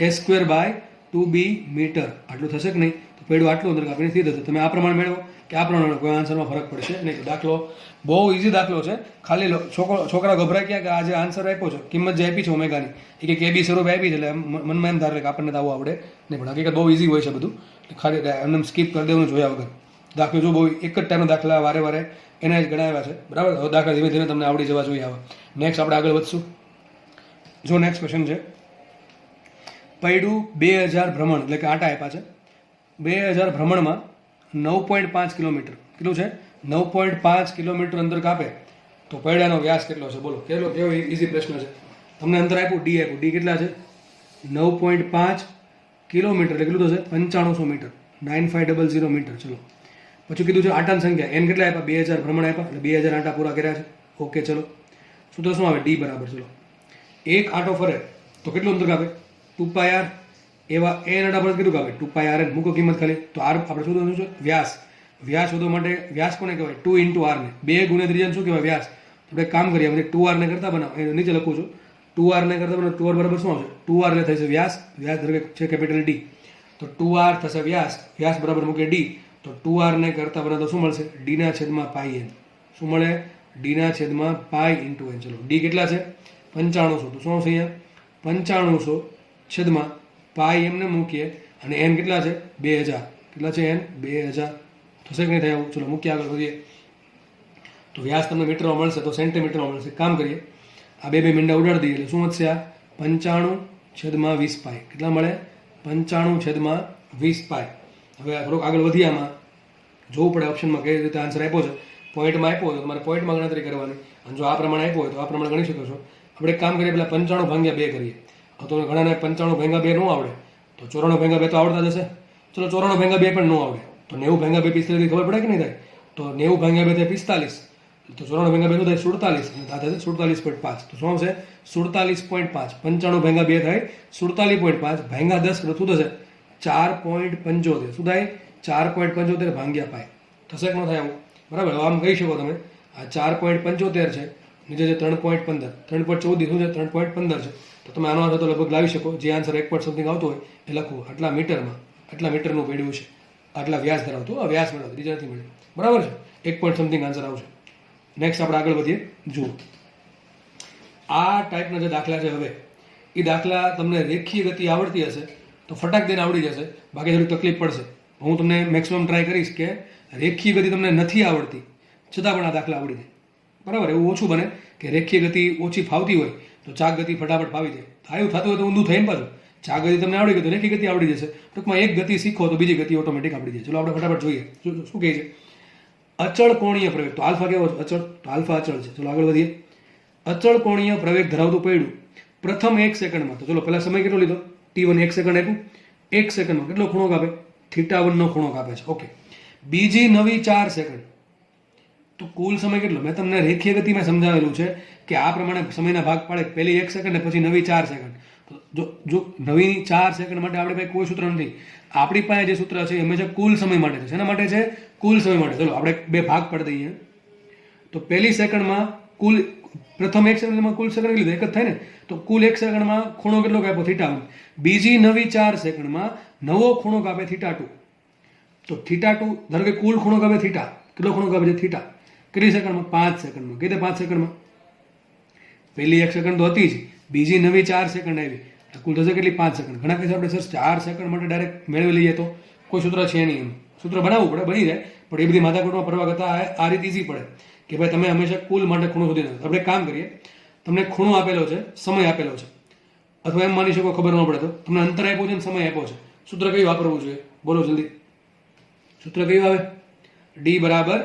a square by 2b metre આટલું થશે કે નહીં તો પૈડું આટલું અંદર કાપીને સ્થિર થશે તમે આ પ્રમાણે મેળવો કે આ પ્રમાણે કોઈ આન્સરમાં ફરક પડશે નહીં દાખલો બહુ ઇઝી દાખલો છે ખાલી છોકરા ગભરાય ક્યાં કે આ જે આન્સર આપ્યો છે કિંમત જે આપી છે ઓમેગાની એ કે કેબી સ્વરૂપે આપી છે એટલે મનમાં એમ ધારે કે આપણને તો આવું આવડે નહીં પણ હકીકત બહુ ઇઝી હોય છે બધું ખાલી એમને સ્કીપ કરી દેવાનું જોયા વગર દાખલો જો બહુ એક જ ટાઈમનો દાખલા વારે વારે એના જ ગણાવ્યા છે બરાબર હવે દાખલા ધીમે ધીમે તમને આવડી જવા જોઈએ આવા નેક્સ્ટ આપણે આગળ વધશું જો નેક્સ્ટ ક્વેશ્ચન છે પૈડું 2000 ભ્રમણ એટલે કે આટા આપ્યા છે 2000 ભ્રમણમાં 9.5 કિલોમીટર કેટલું છે 9.5 કિલોમીટર અંતર કાપે તો પૈડાનો વ્યાસ કેટલો છે બોલો કેવો ઇઝી પ્રશ્ન છે તમને અંતર આપ્યું ડી કેટલા છે 9.5 કિલોમીટર એટલે કેટલું થશે 9500 મીટર 9500 મીટર ચલો પછી કીધું છે આટાની સંખ્યા એન કેટલા આપ્યા 2000 ભ્રમણ આપ્યા એટલે 2000 આટા પૂરા કર્યા છે ઓકે ચલો સૂત્ર શું આવે ડી બરાબર ચલો એક આટો ફરે તો કેટલું અંતર કાપે 2πr એવા એન આટા પર કેટલું કાપે 2πr મૂકો કિંમત ખાલી તો આર આપણે શોધવાનું છે વ્યાસ શોધવા માટે વ્યાસ કોને કહેવાય 2 ઇન્ટુ આર ને 2 ગુણ્યા ત્રિજ્યા શું કહેવાય વ્યાસ આપણે કામ કરીએ આપણે 2r ને કરતા બનાવો એ નીચે લખું છું 2r ને કરતા બનાવો 2r બરાબર શું આવશે 2r એટલે થશે વ્યાસ ધારો છે કેપિટલ ડી તો 2r થશે વ્યાસ બરાબર મૂકે ડી તો 2r ને કરતા બનાવો તો શું મળશે ડી ના છેદમાં પાઈ એન શું મળે ડી ના છેદમાં પાઈ ઇન્ટુ એન ચલો ડી કેટલા છે 9500 તો શું આવશે અહીંયા 9500 છેદમાં પાઈ એમને મૂકીએ અને એન કેટલા છે 2000 કેટલા છે n 2000 થશે કે નહીં થાય આવું? ચલો મૂકીએ, આગળ વધીએ. તો વ્યાસ તમને મીટરમાં મળશે તો સેન્ટીમીટરમાં મળશે. કામ કરીએ, આ બે મીંડા ઉડાડી દઈએ એટલે શું વધશે? આ 95/20 પાય. કેટલા મળે? 95/20 પાય. હવે થોડુંક આગળ વધીએ, આમાં જોવું પડે ઓપ્શનમાં કઈ રીતે આન્સર આપ્યો છે. પોઈન્ટમાં આપ્યો હોય તો તમારે પોઈન્ટમાં ગણતરી કરવાની, અને જો આ પ્રમાણે આપ્યો હોય તો આ પ્રમાણે ગણી શકો છો. આપણે એક કામ કરીએ, પેલા 95/2 કરીએ. તો ઘણાને 95/2 ન આવડે તો 94/2 તો આવડતા જ હશે. ચલો 94/2 પણ ન આવડે તો 90/2 45 ખબર પડે કે નહીં થાય? તો 90/2 થાય 45, તો 94/2 થાય 47, અને આ થશે 47.5. તો શું આવશે? 47.5. 95/2 થાય 47.5 ભાંગ્યા 10 એટલે શું થશે? 4.75. શું થાય? 4.75 ભાંગ્યા પાય. થશે કે ન થાય આવું? બરાબર. આમ કહી શકો તમે આ 4.75 છે, નીચે છે 3.15, 3.14 શું છે? 3.15 છે. તો તમે આનો આન્સર તો લગભગ લાવી શકો. જે આન્સર 1 પોઈન્ટ સમથિંગ આવતો હોય એ લખવું. આટલા મીટરમાં, આટલા મીટરનું પેડ્યું છે, આટલા વ્યાસ ધરાવતું. આ વ્યાસ મેળવતો, બીજા નથી મળ્યું. બરાબર છે. 1 પોઈન્ટ સમથિંગ આન્સર આવશે. નેક્સ્ટ આપણે આગળ વધીએ. જુઓ, આ ટાઈપના જે દાખલા છે, હવે એ દાખલા તમને રેખીય ગતિ આવડતી હશે તો ફટાક દઈને આવડી જશે, બાકી થોડી તકલીફ પડશે. હું તમને મેક્સિમમ ટ્રાય કરીશ કે રેખીય ગતિ તમને નથી આવડતી છતાં પણ આ દાખલા આવડી જાય. બરાબર. એવું ઓછું બને કે રેખીય ગતિ ઓછી ફાવતી હોય તો ચાક ગતિ ફટાફટ ફાવી જાય. આવું થતું હોય તો ઊંધું થઈને પાછું ચાક ગતિ તમને આવડી ગઈ તો રેખીય ગતિ આવડી જશે. ટૂંકમાં એક ગતિ શીખો તો બીજી ગતિ ઓટોમેટિક આવડી જાય. ચલો આપણે ફટાફટ જોઈએ શું કહે છે. અચળ કોણીય પ્રવેગ. તો આલ્ફા કેવો છે? અચળ. તો આલ્ફા અચળ છે. ચલો આગળ વધીએ. અચળ કોણીય પ્રવેગ ધરાવતું પૈડું પ્રથમ 1 સેકન્ડમાં, તો ચલો પહેલા સમય કેટલો લીધો? t1 1 સેકન્ડ આપ્યું. 1 સેકન્ડમાં કેટલો ખૂણો કાપે? θ1 નો ખૂણો કાપે છે. ઓકે. બીજી નવી 4 સેકન્ડ, તો કુલ સમય કેટલો? મેં તમને રેખીય ગતિમાં સમજાવેલું છે કે આ પ્રમાણે સમયના ભાગ પાડે. પહેલી 1 સેકન્ડ ને પછી નવી 4 સેકન્ડ. જો નવી 4 સેકન્ડ માટે આપણે પાસે કોઈ સૂત્ર નથી. આપણી પાસે જે સૂત્ર છે એ હંમેશા કુલ સમય માટે છે. શેના માટે છે? કુલ સમય માટે. ચલો આપણે બે ભાગ પાડી દઈએ. તો પહેલી સેકન્ડમાં કુલ, પ્રથમ 1 સેકન્ડમાં કુલ સેકન્ડ લીધો એક જ થાય ને, તો કુલ 1 સેકન્ડમાં ખૂણો કેટલો કાપ્યો? θ1. બીજી નવી 4 સેકન્ડમાં નવો ખૂણો કાપે θ2. તો θ2 ધારો કે કુલ ખૂણો કાપે θ. કેટલો ખૂણો કાપે છે? θ. કેટલી સેકન્ડમાં? 5 સેકન્ડમાં. કીધે 5 સેકન્ડમાં. પહેલી 1 સેકન્ડ તો હતી જ, બીજી નવી 4 સેકન્ડ આવી, કુલ થશે કેટલી? 5 સેકન્ડ. ઘણા કહેશે આપણે સર 4 સેકન્ડ માટે ડાયરેક્ટ મેળવી લઈએ તો કોઈ સૂત્ર છે નહીં. એમ સૂત્ર બનાવવું પડે, બની જાય, પણ એ બધી માથાકૂટમાં ફરવા કરતાં આ રીત ઇઝી પડે કે ભાઈ તમે હંમેશા કુલ માટે ખૂણો શોધી નાખો. આપણે કામ કરીએ, તમને ખૂણો આપેલો છે, સમય આપેલો છે, અથવા એમ માની શકો ખબર ન પડે તો તમને અંતર આપ્યું છે અને સમય આપ્યો છે. સૂત્ર કયું વાપરવું જોઈએ? બોલો જલ્દી. સૂત્ર કયું આવે? d બરાબર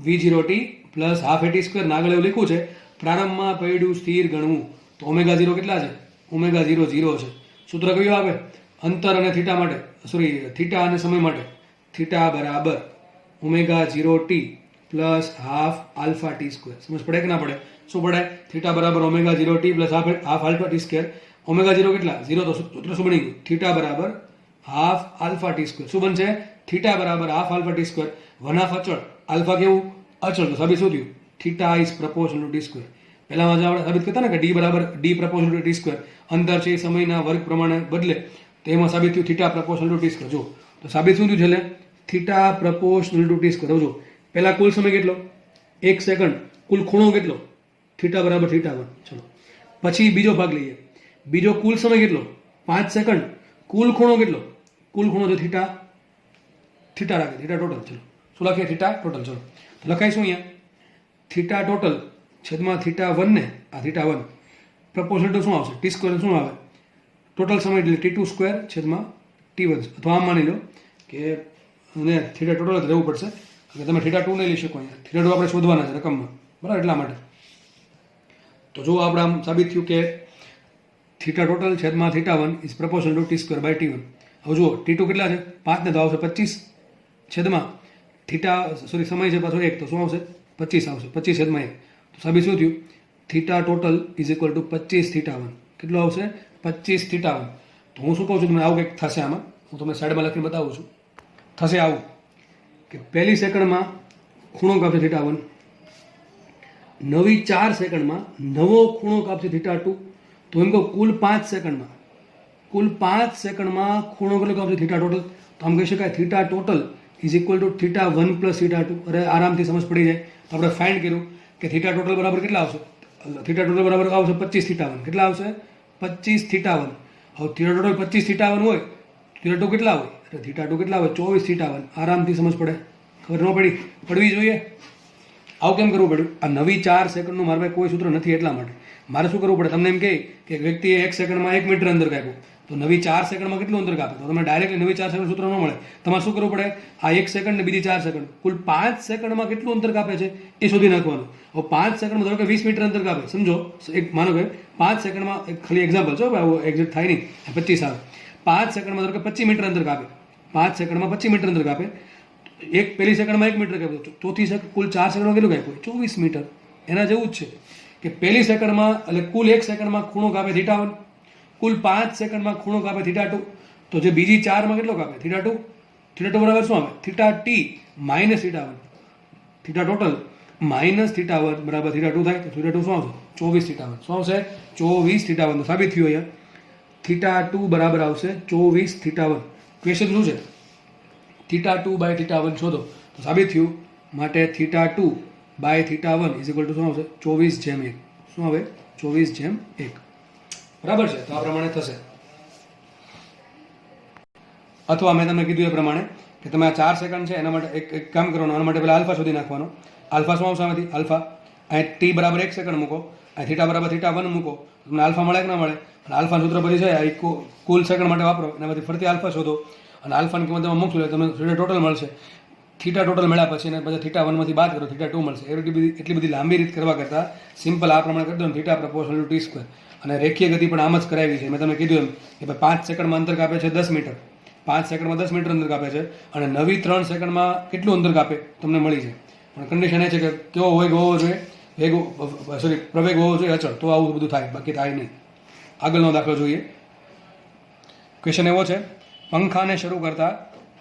v0t plus half at square. આગળ એવું લખ્યું છે પ્રારંભમાં પૈડું સ્થિર ગણવું. તો ω0 કેટલા છે? ω0 0 છે. સૂત્ર કયું આવે? અંતર અને થીટા માટે, સોરી થીટા અને સમય માટે. થીટા બરાબર ω0t plus half alpha T square. સમજ પડે કે ના પડે? શું પડે? થીટા બરાબર ω0t plus half alpha T square. ω0 કેટલા? 0. તો સૂત્ર શું બની ગયું? થીટા બરાબર હાફ આલ્ફા ટી સ્ક્વેર. શું બનશે? થીટા બરાબર half alpha T square. One half અચળ, આલ્ફા કેવું? અચળ. તો સાબિત શું થયું? Theta is proportional to T square. પહેલામાં આપણે સાબિત કરતા ને કે ડી બરાબર D proportional to T square. અંતર છે એ સમયના વર્ગ પ્રમાણે બદલે, તો એમાં સાબિત થયું theta proportional to T square. જો તો સાબિત શું થયું છેલ્લે? Theta proportional to T square. જો પહેલા કુલ સમય કેટલો? 1 સેકન્ડ. કુલ ખૂણો કેટલો? થીટા બરાબર θ1. ચલો પછી બીજો ભાગ લઈએ. બીજો કુલ સમય કેટલો? 5 સેકન્ડ. કુલ ખૂણો કેટલો? કુલ ખૂણો છે થીટા. થીટા રાખે, થીટા ટોટલ. ચલો શું લખીએ? Theta total. ચલો તો લખાય શું અહીંયા? થીટા ટોટલ છેદમાં θ1 ને આ θ1 પ્રપોર્શનલ ટુ શું આવશે? ટી સ્ક્વેર શું આવે? ટોટલ સમય એટલે t2 સ્ક્વેર છેદમાં t1. અથવા આમ માની લો કે અને થીટા ટોટલ જ રહેવું પડશે, એટલે તમે θ2 નહીં લઈ શકો. અહીંયા θ2 આપણે શોધવાના છે રકમમાં, બરાબર? એટલા માટે. તો જો આપણે આમ સાબિત થયું કે થીટા ટોટલ છેદમાં θ1 is proportional to T square by t1. હવે જુઓ t2 કેટલા છે? 5 ને તો આવશે 25 છેદમાં થીટા, સોરી સમય છે પાછો 1, તો શું આવશે? 25 આવશે. 25 છેદમાં 1. તો સાબિત શું થયું? Theta total is equal two 25 θ1. કેટલું આવશે? 25 θ1. તો હું શું કહું છું તમને, આવું કંઈક થશે આમાં. હું તમને સાઈડમાં લખીને બતાવું છું. થશે આવું કે પહેલી સેકન્ડમાં ખૂણો કાપશે θ1, નવી 4 સેકન્ડમાં નવો ખૂણો કાપશે θ2. તો એમ કહું કુલ 5 સેકન્ડમાં, કુલ 5 સેકન્ડમાં ખૂણો કેટલો કાપશે θ ટોટલ? તો આમ કહી શકાય theta total is equal to θ1 plus θ2. અરે આરામથી સમજ પડી જાય. તો આપણે ફાઇન્ડ કર્યું કે થીટા ટોટલ બરાબર કેટલા આવશે? થીટા ટોટલ બરાબર આવશે 25 θ1. કેટલા આવશે? 25 θ1. હવે થીટા ટોટલ 25 θ1 હોય, θ2 કેટલા હોય? એટલે થીટા ટુ કેટલા આવે 24 થીટા 1. આરામથી સમજ પડે, ખબર ન પડી? પડવી જોઈએ. આવું કેમ કરવું પડ્યું? આ નવી 4 સેકન્ડનું મારા પાસે કોઈ સૂત્ર નથી, એટલા માટે મારે શું કરવું પડે? તમને એમ કહે કે એક વ્યક્તિએ 1 સેકન્ડમાં 1 મીટર અંતર કાપ્યું, તો નવી 4 સેકન્ડમાં કેટલું અંતર કાપે? તો તમને ડાયરેક્ટલી નવી 4 સેકન્ડ સૂત્ર ન મળે. તમારે શું કરવું પડે? આ 1 સેકન્ડ ને બીજી 4 સેકન્ડ, કુલ 5 સેકન્ડમાં કેટલું અંતર કાપે છે એ શોધી નાખવાનું. હવે 5 સેકન્ડમાં ધારો કે 20 મીટર અંતર કાપે, સમજો, એક માનો કે 5 સેકન્ડમાં, એક ખાલી એક્ઝામ્પલ છો, આવું એક્ઝેક્ટ થાય નહીં, 25 આવે. 5 સેકન્ડમાં ધારો કે 25 મીટર અંતર કાપે, 5 સેકન્ડમાં 25 મીટર અંતર કાપે, એક પહેલી સેકન્ડમાં 1 મીટર કાપ્યું, ચોથી સેકન્ડ કુલ 4 સેકન્ડમાં કેટલું કાપ્યું? 24 મીટર. એના જેવું જ છે કે પહેલી સેકન્ડમાં એટલે કુલ 1 સેકન્ડમાં ખૂણો કાપે થીટા 1, કુલ 5 સેકન્ડમાં ખૂણો કાપે થીટા 2, તો જે બીજી 4માં કેટલો કાપે? થીટા 2. થીટા 2 બરાબર શું આવે? Theta T minus theta 1. Theta total minus theta 1 બરાબર થીટા 2 થાય, તો થીટા 2 શું આવશે? 24 થીટા 1. શું આવશે? 24 થીટા 1. તો સાબિત થયું અહીંયા થીટા 2 બરાબર આવશે 24 થીટા 1. ક્વેશ્ચન શું છે? થીટા 2 બાય થીટા 1 શોધો. તો સાબિત થયું. માટે theta 2 by theta 1 is equal to શું આવશે? 24/1. શું આવે? 24/1. બરાબર છે? તો આ પ્રમાણે થશે. અથવા મેં તમને કીધું એ પ્રમાણે કે તમે આ 4 સેકન્ડ છે એના માટે એક કામ કરવાનું, આના માટે પહેલાં આલ્ફા શોધી નાખવાનો. આલ્ફા શું આવશે આમાંથી? આલ્ફા અહીં ટી બરાબર 1 સેકન્ડ મૂકો, અહીં થીટા બરાબર થીટા 1 મૂકો, તમને આલ્ફા મળે કે ના મળે? અને આલ્ફા સૂત્ર પછી છે આ કુલ સેકન્ડ માટે વાપરો, એનામાંથી ફરતી આલ્ફા શોધો અને આલ્ફાની કિંમત એમાં મૂકશો એટલે તમને થીટા ટોટલ મળશે. થીટા ટોટલ મળ્યા પછી એને પછી થીટા 1માંથી બાદ કરો, થીટા 2 મળશે. એટલી બધી લાંબી રીત કરવા કરતાં સિમ્પલ આ પ્રમાણે કરી દો ને, theta proportional to T square. અને રેખીય ગતિ પણ આમ જ કરાવી છે. મેં તમને કીધું એમ કે ભાઈ 5 સેકન્ડમાં અંતર કાપે છે 10 મીટર, 5 સેકન્ડમાં 10 મીટર અંતર કાપે છે, અને નવી 3 સેકન્ડમાં કેટલું અંતર કાપે તમને મળી છે. પણ કન્ડિશન એ છે કે કેવો વેગ હોવો જોઈએ? પ્રવેગ હોવો જોઈએ અચળ, તો આવું બધું થાય, બાકી થાય નહીં. આગળનો દાખલો જોઈએ. ક્વેશ્ચન એવો છે, પંખાને શરૂ કરતા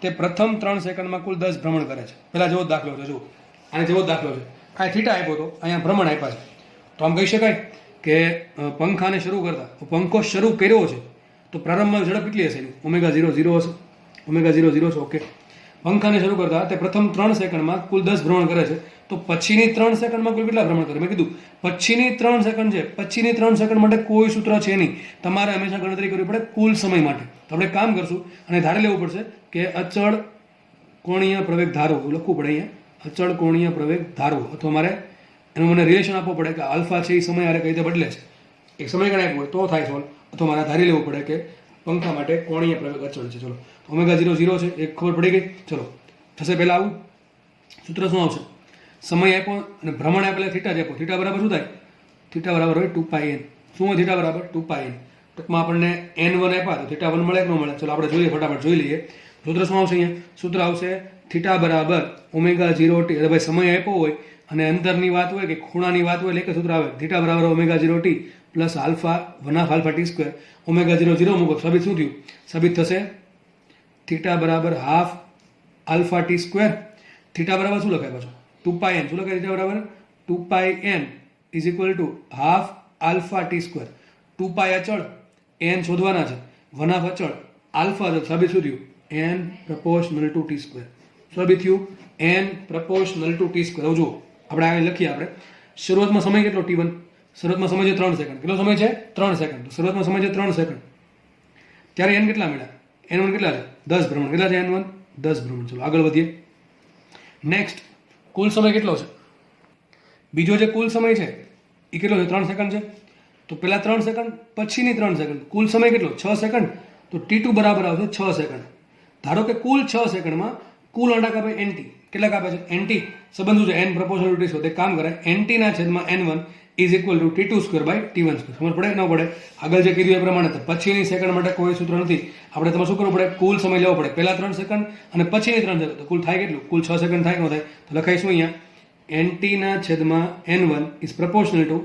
તે પ્રથમ 3 સેકન્ડમાં કુલ 10 ભ્રમણ કરે છે. પહેલા જેવો જ દાખલો છે, જુઓ, આને જેવો જ દાખલો છે. આ થીટા આપ્યો હતો, અહીંયા ભ્રમણ આપ્યા છે. તો આમ કહી શકાય કે પંખાને શરૂ કરતા, પંખો શરૂ કર્યો છે તો પ્રારંભમાં ઝડપ કેટલી હશે? ω0 0 હશે. ω0 0 છે. ઓકે. પંખાને શરૂ કરતા તે પ્રથમ 3 સેકન્ડમાં કુલ 10 ભ્રમણ કરે છે, તો પછીની 3 સેકન્ડમાં કુલ કેટલા ભ્રમણ કરે? મેં કીધું પછીની 3 સેકન્ડ છે, પછીની 3 સેકન્ડ માટે કોઈ સૂત્ર છે નહીં, તમારે હંમેશા ગણતરી કરવી પડે કુલ સમય માટે. તો આપણે કામ કરશું અને ધારી લેવું પડશે કે અચળ કોણીય પ્રવેગ ધારવો, એવું લખવું પડે અહીંયા, અચળ કોણીય પ્રવેગ ધારવો. અથવા મારે એનું મને રિલેશન આપવો પડે કે આલ્ફા છે એ સમય આરે કઈ રીતે બદલે છે. એક સમય ગણાય હોય તો થાય સોલ્વ, અથવા મારે ધારી લેવું પડે કે પંખા માટે કોણીય પ્રવેગ અચળ છે. ચલો, ω0 0 છે, એક ખબર પડી ગઈ. ચલો, થશે પહેલાં આવું સૂત્ર શું આવશે? સમય આપ્યો અને ભ્રમણ આપેલા થીટા જ આપ્યો. થીટા બરાબર શું થાય? થીટા બરાબર હોય 2πn. શું હોય થીટા બરાબર? 2πn. ટૂંકમાં આપણને n1 આપ્યા તો થીટા 1 મળે કે ન મળે? ચલો આપણે જોઈએ, ફટાફટ જોઈ લઈએ. સૂત્ર શું આવશે અહીંયા? સૂત્ર આવશે થીટા બરાબર ω0t. એટલે ભાઈ સમય આપ્યો હોય અને અંતરની વાત હોય કે ખૂણાની વાત હોય એટલે એક સૂત્ર આવે, થીટા બરાબર ω0t plus alpha 1/2 t square. ω0 0 મૂકો, સાબિત શું થયું? સાબિત થશે થીટા બરાબર half alpha T square. Theta બરાબર શું લખાય પાછું? 2πn. શું લખાય? થીટા બરાબર 2πn is equal to half alpha T square. 2π અચળ, n શોધવાના છે, 1/2 અચળ, આલ્ફા અચળ. સાબિત શું થયું? n proportional to T square. સાબિત થયું n proportional to T square. હવે જુઓ, આપણે આ લખીએ. આપણે શરૂઆતમાં સમય કેટલો? t1. શરૂઆતમાં સમય છે 3 સેકન્ડ. કેટલો સમય છે? 3 સેકન્ડ. તો શરૂઆતમાં સમય છે 3 સેકન્ડ. ત્યારે n કેટલા મળ્યા? n1 કેટલા છે? 10 ભ્રમણ. કેટલા છે n1? 10 ભ્રમણ. ચલો આગળ વધીએ. નેક્સ્ટ, કુલ સમય કેટલો છે? બીજો જે કુલ સમય છે એ કેટલો છે? 3 સેકન્ડ છે. તો પહેલા 3 સેકન્ડ, પછીની 3 સેકન્ડ, કુલ સમય કેટલો? 6 સેકન્ડ. તો t2 બરાબર આવશે 6 સેકન્ડ. ધારો કે કુલ 6 સેકન્ડમાં કુલ અંડા કાપે nt. કેટલા કાપે છે? nt. સંબંધ શું છે? n proportional to t. એક કામ કરે, nt ના છેદમાં n1 is equal to t2 square by t1 square. સમજ પડે કે ન પડે? આગળ જે કીધું એ પ્રમાણે પછીની સેકન્ડ માટે કોઈ સૂત્ર નથી. આપણે તમારે શું કરવું પડે? કુલ સમય લેવો પડે. પહેલા 3 સેકન્ડ અને પછીની 3 સેકન્ડ. તો કુલ થાય કેટલું? કુલ 6 સેકન્ડ થાય કે ન થાય? તો લખાઈશું અહીંયા nt ના છેદમાં n1 is proportional two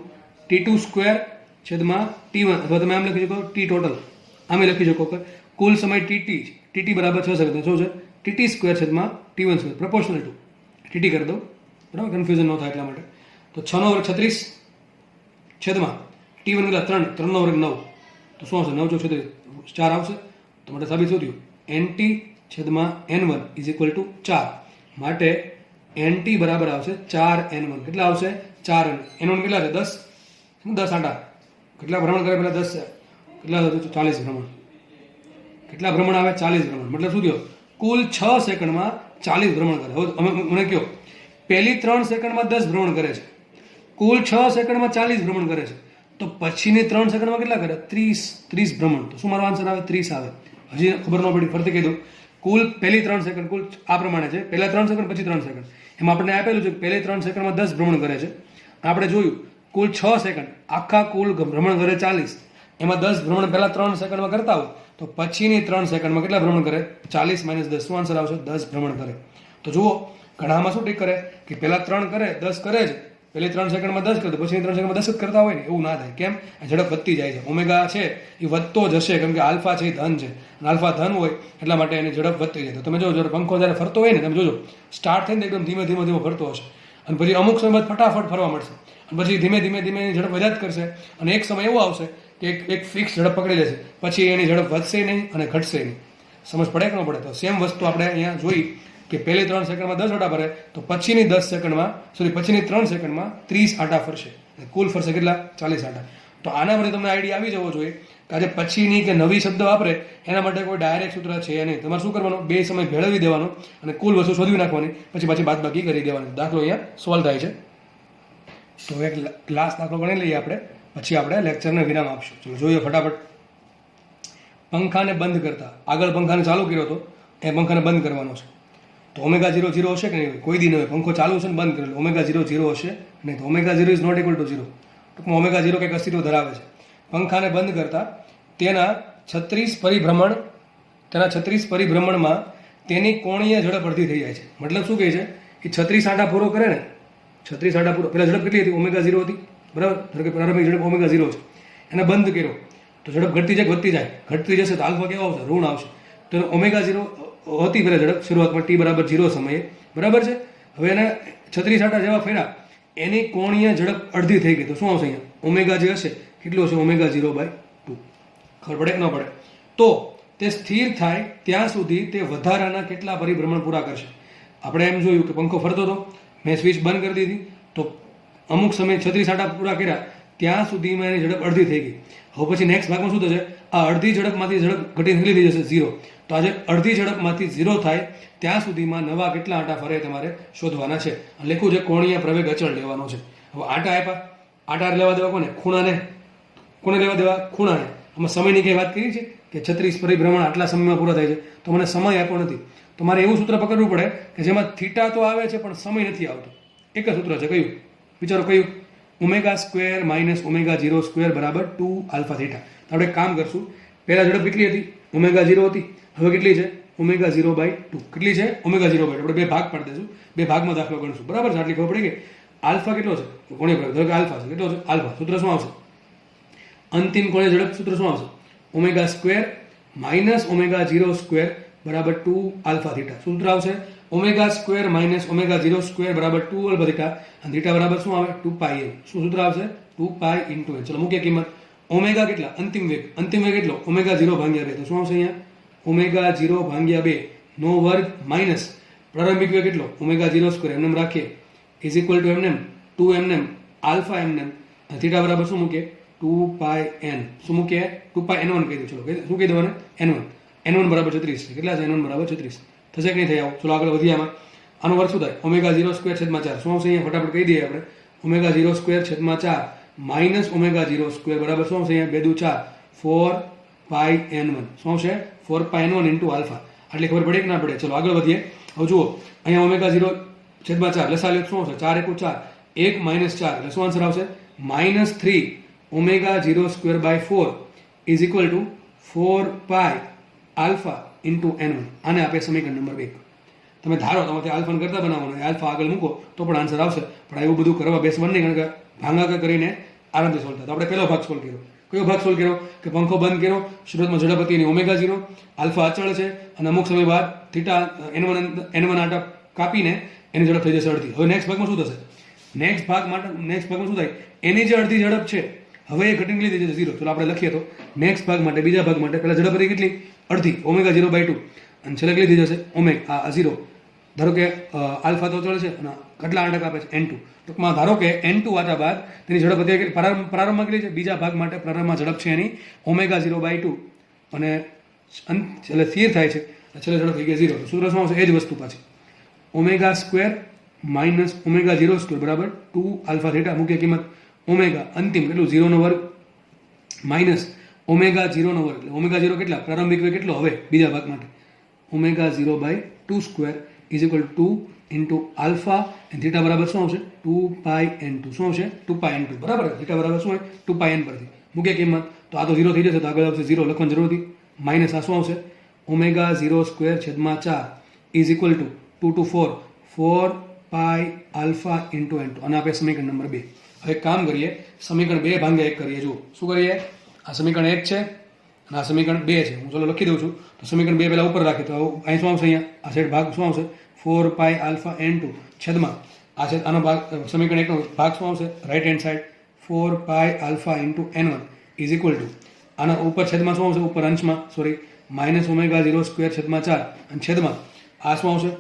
t2 square છેદમાં t1. અથવા તમે આમ લખી શકો t ટોટલ. આમે લખી શકો કે કુલ સમય tt બરાબર 6 સેકન્ડ. શું છે? tt સ્ક્વેર છેદમાં t1 square proportional two tt કરી દો, બરાબર, કન્ફ્યુઝન ન થાય એટલા માટે. તો 6 નો વર્ગ 36 છેદમાં t1 કેટલા? 3. 3 નો વર્ગ 9. તો શું આવશે? 9 ચોક 36, 4 આવશે. તો માટે સાબિત શું થયું? nt છેદમાં n1 ઇઝ ઇક્વલ ટુ 4. માટે nt બરાબર આવશે 4n1. કેટલા આવશે? 4n. n1 કેટલા છે? 10. 10 આંટા કેટલા ભ્રમણ કરે? પહેલા 10 છે. કેટલા થતું? 40 ભ્રમણ. કેટલા ભ્રમણ આવે? 40 ભ્રમણ. મતલબ શું થયો? કુલ 6 સેકન્ડમાં 40 ભ્રમણ કરે. હવે મને કહો, પહેલી 3 સેકન્ડમાં 10 ભ્રમણ કરે છે, કુલ 6 સેકન્ડમાં 40 ભ્રમણ કરે છે, તો પછીની 3 સેકન્ડમાં કેટલા કરે? 30 ભ્રમણ. તો શું મારો આન્સર આવે? 30 આવે. હજી ખબર ન પડી, ફરતી કીધું. કુલ પહેલી 3 સેકન્ડ કુલ આ પ્રમાણે છે, પહેલા 3 સેકન્ડ પછી 3 સેકન્ડ. એમાં આપણને આપેલું છે કે પહેલી 3 સેકન્ડમાં 10 ભ્રમણ કરે છે. આપણે જોયું કુલ 6 સેકન્ડ, આખા કુલ ભ્રમણ કરે 40, એમાં 10 ભ્રમણ પહેલા 3 સેકન્ડમાં કરતા હોય તો પછીની 3 સેકન્ડમાં કેટલા ભ્રમણ કરે? 40 - 10. શું આન્સર આવશે? 10 ભ્રમણ કરે. તો જુઓ ઘણામાં શું ઠીક કરે કે પહેલા 3 કરે, 10 કરે છે, પહેલી 3 સેકન્ડમાં 10 કરે તો પછીની 3 સેકન્ડમાં 10 જ કરતા હોય ને, એવું ના થાય. કેમ? ઝડપ વધતી જાય છે. ઓમેગા છે એ વધતો જ હશે, કેમ કે આલ્ફા છે એ ધન છે, અને આલ્ફા ધન હોય એટલા માટે એની ઝડપ વધતી જાય. તો તમે જોજો પંખો જ્યારે ફરતો હોય ને, તમે જોજો સ્ટાર્ટ થઈને એકદમ ધીમે ધીમે ધીમે ફરતો હશે, અને પછી અમુક સમય બાદ ફટાફટ ફરવા મળશે, અને પછી ધીમે ધીમે ધીમે એની ઝડપ વધ્યા જ કરશે, અને એક સમય એવો આવશે કે એક ફિક્સ ઝડપ પકડી લેશે, પછી એની ઝડપ વધશે નહીં અને ઘટશે નહીં. સમજ પડે કે ન પડે? તો સેમ વસ્તુ આપણે અહીંયા જોઈ કે પહેલી 3 સેકન્ડમાં 10 આંટા ફરે તો પછીની 10 સેકન્ડમાં પછીની 3 સેકન્ડમાં 30 આંટા ફરશે, કુલ ફરશે કેટલા? 40 આંટા. તો આના પરથી તમને આઈડિયા આવી જવો જોઈએ કે આજે પછીની કે નવી શબ્દ વાપરે એના માટે કોઈ ડાયરેક્ટ સૂત્ર છે નહીં. તમારે શું કરવાનું? બે સમય ભેળવી દેવાનો અને કુલ વસ્તુ શોધવી નાખવાની, પછી બાદબાકી કરી દેવાની. દાખલો અહીંયા સોલ્વ થાય છે. તો એક લાસ્ટ દાખલો ગણી લઈએ આપણે, પછી આપણે લેક્ચરને વિરામ આપશું. ચલો જોઈએ ફટાફટ. પંખાને બંધ કરતા, આગળ પંખાને ચાલુ કર્યો હતો, એ પંખાને બંધ કરવાનો છે. તો ઓમેગા 0 0 હશે કે નહીં? કોઈ દી નહીં. પંખો ચાલુ છે ને બંધ કરેલો, ઓમેગા 0 0 હશે નહીં. તો omega 0 is not equal to 0. ટૂંકમાં ઓમેગા 0 કંઈક અસ્તિત્વ ધરાવે છે. પંખાને બંધ કરતા તેના 36 પરિભ્રમણમાં તેની કોણીય ઝડપ અડધી થઈ જાય છે. મતલબ શું કહે છે કે 36 આંટા પૂરો કરે ને, 36 આંટા પૂરો, પહેલાં ઝડપ કેટલી હતી? ઓમેગા 0 હતી, બરાબર? ધારો કે પ્રારંભિક ઝડપ ઓમેગા 0 છે, એને બંધ કર્યો તો ઝડપ ઘટતી જાય, વધતી જાય, ઘટતી જશે તો આલ્ફા કેવો આવશે? ઋણ આવશે. તો ઓમેગા 0 હતી પહેલાં ઝડપ શરૂઆતમાં t બરાબર 0 સમયે, બરાબર છે? હવે એને 36 આંટા જેવા ફેરા, એની કોણીય ઝડપ અડધી થઈ ગઈ. તો શું આવશે અહીંયા? ઓમેગા જે હશે કેટલું હશે? ઓમેગા 0/2. ખબર પડે કે ન પડે? તો તે સ્થિર થાય ત્યાં સુધી તે વધારાના કેટલા પરિભ્રમણ પૂરા કરશે? આપણે એમ જોયું કે પંખો ફરતો હતો, મેં સ્વિચ બંધ કરી દીધી, તો અમુક સમય 36 આંટા પૂરા કર્યા ત્યાં સુધીમાં એની ઝડપ અડધી થઈ ગઈ. હવે પછી નેક્સ્ટ ભાગમાં શું થશે? આ અડધી ઝડપમાંથી ઝડપ ઘટીને કેટલી થઈ જશે? 0. તો આજે અડધી ઝડપમાંથી 0 થાય ત્યાં સુધીમાં નવા કેટલા આંટા ફરે તમારે શોધવાના છે. લખ્યું છે કોણીય પ્રવેગ અચળ લેવાનો છે. હવે આંટા આપ્યા, આંટા લેવા દેવા કોને? ખૂણાને. કોને લેવા દેવા? ખૂણાને. આમાં સમયની કંઈ વાત કરી છે કે 36 પરિભ્રમણ આટલા સમયમાં પૂરા થાય છે, તો મને સમય આપ્યો નથી. તો મારે એવું સૂત્ર પકડવું પડે કે જેમાં થીટા તો આવે છે પણ સમય નથી આવતો. એક જ સૂત્ર છે, કયું? વિચારો કયું? Omega square minus omega 0 square બરાબર 2 આલ્ફા થીટા. તો આપણે એક કામ કરશું, પહેલા ઝડપ કેટલી હતી? ઓમેગા 0 હતી. હવે કેટલી છે? ઓમેગા 0/2. કેટલી છે? ઓમેગા 0/2. આપણે બે ભાગ પાડી દઈશું, બે ભાગમાં દાખલો ગણશું, બરાબર છે? આટલી ખબર પડી કે આલ્ફા કેટલો છે? કોણીય પ્રવેગ, ધારો કે આલ્ફા છે, કેટલો છે? આલ્ફા. સૂત્ર શું આવશે? અંતિમ કોણીય ઝડપ સૂત્ર શું આવશે? Omega square minus omega 0 square બરાબર 2 આલ્ફા થીટા. સૂત્ર આવશે omega square minus omega 0 square બરાબર 2 આલ્ફા થીટા, અને થીટા બરાબર શું આવે? 2πn. શું સૂત્ર આવશે? 2π × n. ચલો મૂકીએ કિંમત. ઓમેગા કેટલા? અંતિમ વેગ. અંતિમ વેગ કેટલો? ઓમેગા 0/2. તો શું આવશે અહીંયા? ઓમેગા 0/2 નો વર્ગ માઇનસ પ્રારંભિક વેગ કેટલો? ઓમેગા 0 સ્ક્વેર એમને રાખીએ ઇઝ ઇક્વલ ટુ એમને 2 એમને આલ્ફા એમને, થીટા બરાબર શું મૂકીએ? 2πn. શું મૂકીએ? 2πn1 કહી દો. ચલો શું કહી દેવાને? n1 બરાબર 36 છે. કેટલા છે? n1 બરાબર 36. થશે કે નહીં થઈ? આવો ચલો આગળ વધીએ. આમાં આનો વર્ગ શું થાય? ઓમેગા 0 સ્ક્વેર છેદમાં 4. શું આવશે અહીંયા? ફટાફટ કહી દઈએ આપણે. ઓમેગા 0 સ્ક્વેર છેદમાં 4 માઇનસ ઓમેગા 0 સ્ક્વેર બરાબર શું આવશે અહીંયા? 2 દુ 4, 4πn1. શું આવશે? 4πn1 × alpha. આટલી ખબર પડે કે ના પડે? ચલો આગળ વધીએ. હવે જુઓ અહીંયા ઓમેગા 0 છેદમાં 4 લસા લો શું આવશે? 4 × 4, 1 - 4 એટલે શું આન્સર આવશે? -3 omega 0 square is equal to 4π alpha × n1. આને આપે સમીકરણ નંબર 1. તમે ધારો તમારે આલ્ફાને કરતા બનાવવાનો, આલ્ફા આગળ મૂકો તો પણ આન્સર આવશે. પણ એવું બધું કરવા બેસવાનું નહીં, કારણ કે ભાંગાકાર કરીને આરામથી સોલ્વ થાય. તો આપણે પહેલો ભાગ સોલ્વ કર્યો. કયો ભાગ સોલ્વ કર્યો? કે પંખો બંધ કર્યો, શરૂઆતમાં ઝડપ હતી એની ઓમેગા 0, આલ્ફા અચળ છે, અને અમુક સમય બાદ થીટા n1 આંટા કાપીને એની ઝડપ થઈ જશે અડધી. હવે નેક્સ્ટ ભાગમાં શું થશે? નેક્સ્ટ ભાગમાં શું થાય? એની જે અડધી ઝડપ છે હવે એ ઘટીને લીધી છે 0. ચલો આપણે લખીએ તો નેક્સ્ટ ભાગ માટે, બીજા ભાગ માટે પહેલા ઝડપ હતી કેટલી? અડધી, ઓમેગા 0/2, અને છેલ્લે કેટલી થઈ જશે? ઓમેગા 0. ધારો કે આલ્ફા તો અચળ છે અને કેટલા આંટા કાપે છે? n2. ટૂંકમાં ધારો કે n2 આંટા બાદ તેની ઝડપ હતી પ્રારંભમાં કેટલી છે? બીજા ભાગ માટે પ્રારંભમાં ઝડપ છે એની ઓમેગા 0/2, અને એટલે સ્થિર થાય છે, છેલ્લે ઝડપ થઈ ગયા 0. તો સૂત્ર શું આવશે? એ જ વસ્તુ પાછી omega square minus omega 0 square બરાબર 2 આલ્ફા થીટા. મૂકીએ કિંમત ઓમેગા અંતિમ કેટલું 0 નો વર્ગ માઇનસ ઓમેગા 0 નો વર્ગ. એટલે ઓમેગા 0 કેટલા પ્રારંભિક વેગ કેટલો હવે બીજા ભાગ માટે omega 0 by 2 square is equal 2 into alpha and theta બરાબર શું આવશે? 2 પાઈ n2. શું આવશે? 2 પાઈ n2 બરાબર. થીટા બરાબર શું હોય? 2 પાઈ n પરથી મૂકીએ કિંમત તો આ તો 0 થઈ જશે, તો આગળ આવશે 0 લખવાની જરૂર હતી. માઇનસ આ શું આવશે? ઓમેગા 0 સ્ક્વેર છેદમાં 4 is equal to 2 to 4 pi alpha into n2. અને આપણે સમીકરણ નંબર 2. હવે કામ કરીએ, સમીકરણ 2 ભાગ્યા 1 કરીએ. જુઓ શું કરીએ, આ સમીકરણ 1 છે અને આ સમીકરણ 2 છે. હું ચલો લખી દઉં છું. તો સમીકરણ 2 પહેલા ઉપર રાખીએ તો અહીં શું આવશે? અહીંયા આ સાઈડ ભાગ શું આવશે? 4 પાઈ આલ્ફા n2 છેદમાં આ છે આનો ભાગ સમીકરણ 1 નો ભાગ શું આવશે? Right hand side 4 pi alpha into n1 is equal two આના ઉપર છેદમાં શું આવશે? ઉપર અંશમાં સોરી માઇનસ ઓમેગા 0 સ્ક્વેર છેદમાં 4 અને છેદમાં આ શું આવશે?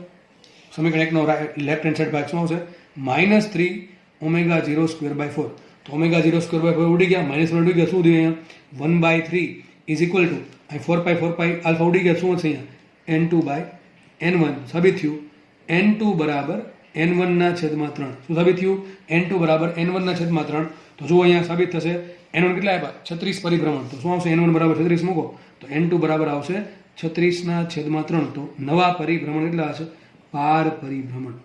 સમીકરણ 1 નો લેફ્ટ હેન્ડ સાઈડ ભાગ શું આવશે? Minus 3 omega 0 square by 4. તો ઓમેગા 0 સ્ક્વેર બાય 4 ઉડી ગયા, માઇનસ 1 ઉડી ગયા, શું થયું અહીંયા? 1 બાય 3 ઇઝ ઇક્વલ ટુ અહીં 4 પાઈ આલ્ફા ઉડી ગયા, શું હશે અહીંયા? n2 by n1. સાબિત થયું n2 બરાબર n1 ના છેદમાં 3. શું સાબિત થયું? n2 બરાબર n1 ના છેદમાં 3. તો જુઓ અહીંયા સાબિત થશે n1 કેટલા આપ્યા? 36 પરિભ્રમણ. તો શું આવશે? n1 બરાબર 36 મૂકો તો n2 બરાબર આવશે 36 ના છેદમાં 3. તો નવા પરિભ્રમણ કેટલા હશે? 12 પરિભ્રમણ.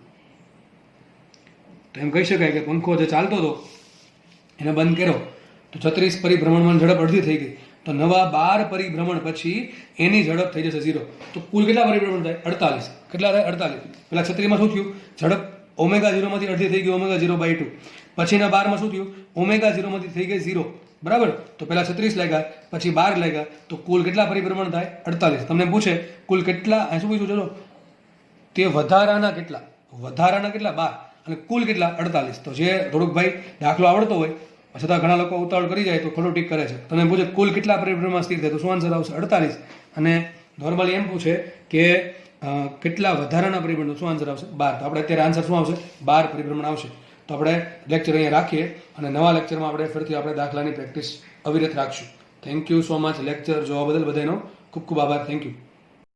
તો એમ કહી શકાય કે પંખો જે ચાલતો હતો એને બંધ કર્યો તો 36 પરિભ્રમણમાં ઝડપ અડધી થઈ ગઈ. તો નવા 12 પરિભ્રમણ પછી એની ઝડપ થઈ જશે 0. તો કુલ કેટલા પરિભ્રમણ થાય? 48. કેટલા થાય? 48. પેલા 36 માં શું થયું? ઝડપ ઓમેગા 0 માંથી અડધી થઈ ગઈ ઓમેગા 0 બાય 2. પછીના 12 માં શું થયું? ઓમેગા 0 માંથી થઈ ગઈ 0 બરાબર. તો પેલા 36 લાગ્યા પછી 12 લાગ્યા તો કુલ કેટલા પરિભ્રમણ થાય? 48. તમને પૂછે કુલ કેટલા, અહીં શું પૂછ્યું? ચલો તે વધારાના કેટલા? વધારાના કેટલા? 12 અને કુલ કેટલા? 48. તો જે થોડુંક ભાઈ દાખલો આવડતો હોય છતાં ઘણા લોકો ઉતાવળ કરી જાય તો ખોટું ટીક કરે છે. તમે પૂછે કુલ કેટલા પરિભ્રમણમાં સ્થિર થાય તો શું આન્સર આવશે? 48. અને નોર્મલી એમ પૂછે કે કેટલા વધારાના પરિભ્રમણ તો શું આન્સર આવશે? 12. તો આપણે અત્યારે આન્સર શું આવશે? 12 પરિભ્રમણ આવશે. તો આપણે લેક્ચર અહીંયા રાખીએ અને નવા લેક્ચરમાં આપણે ફરીથી આપણે દાખલાની પ્રેક્ટિસ અવિરત રાખશું. Thank you so much. Lecture જોવા બદલ બધાનો ખૂબ ખૂબ આભાર. Thank you.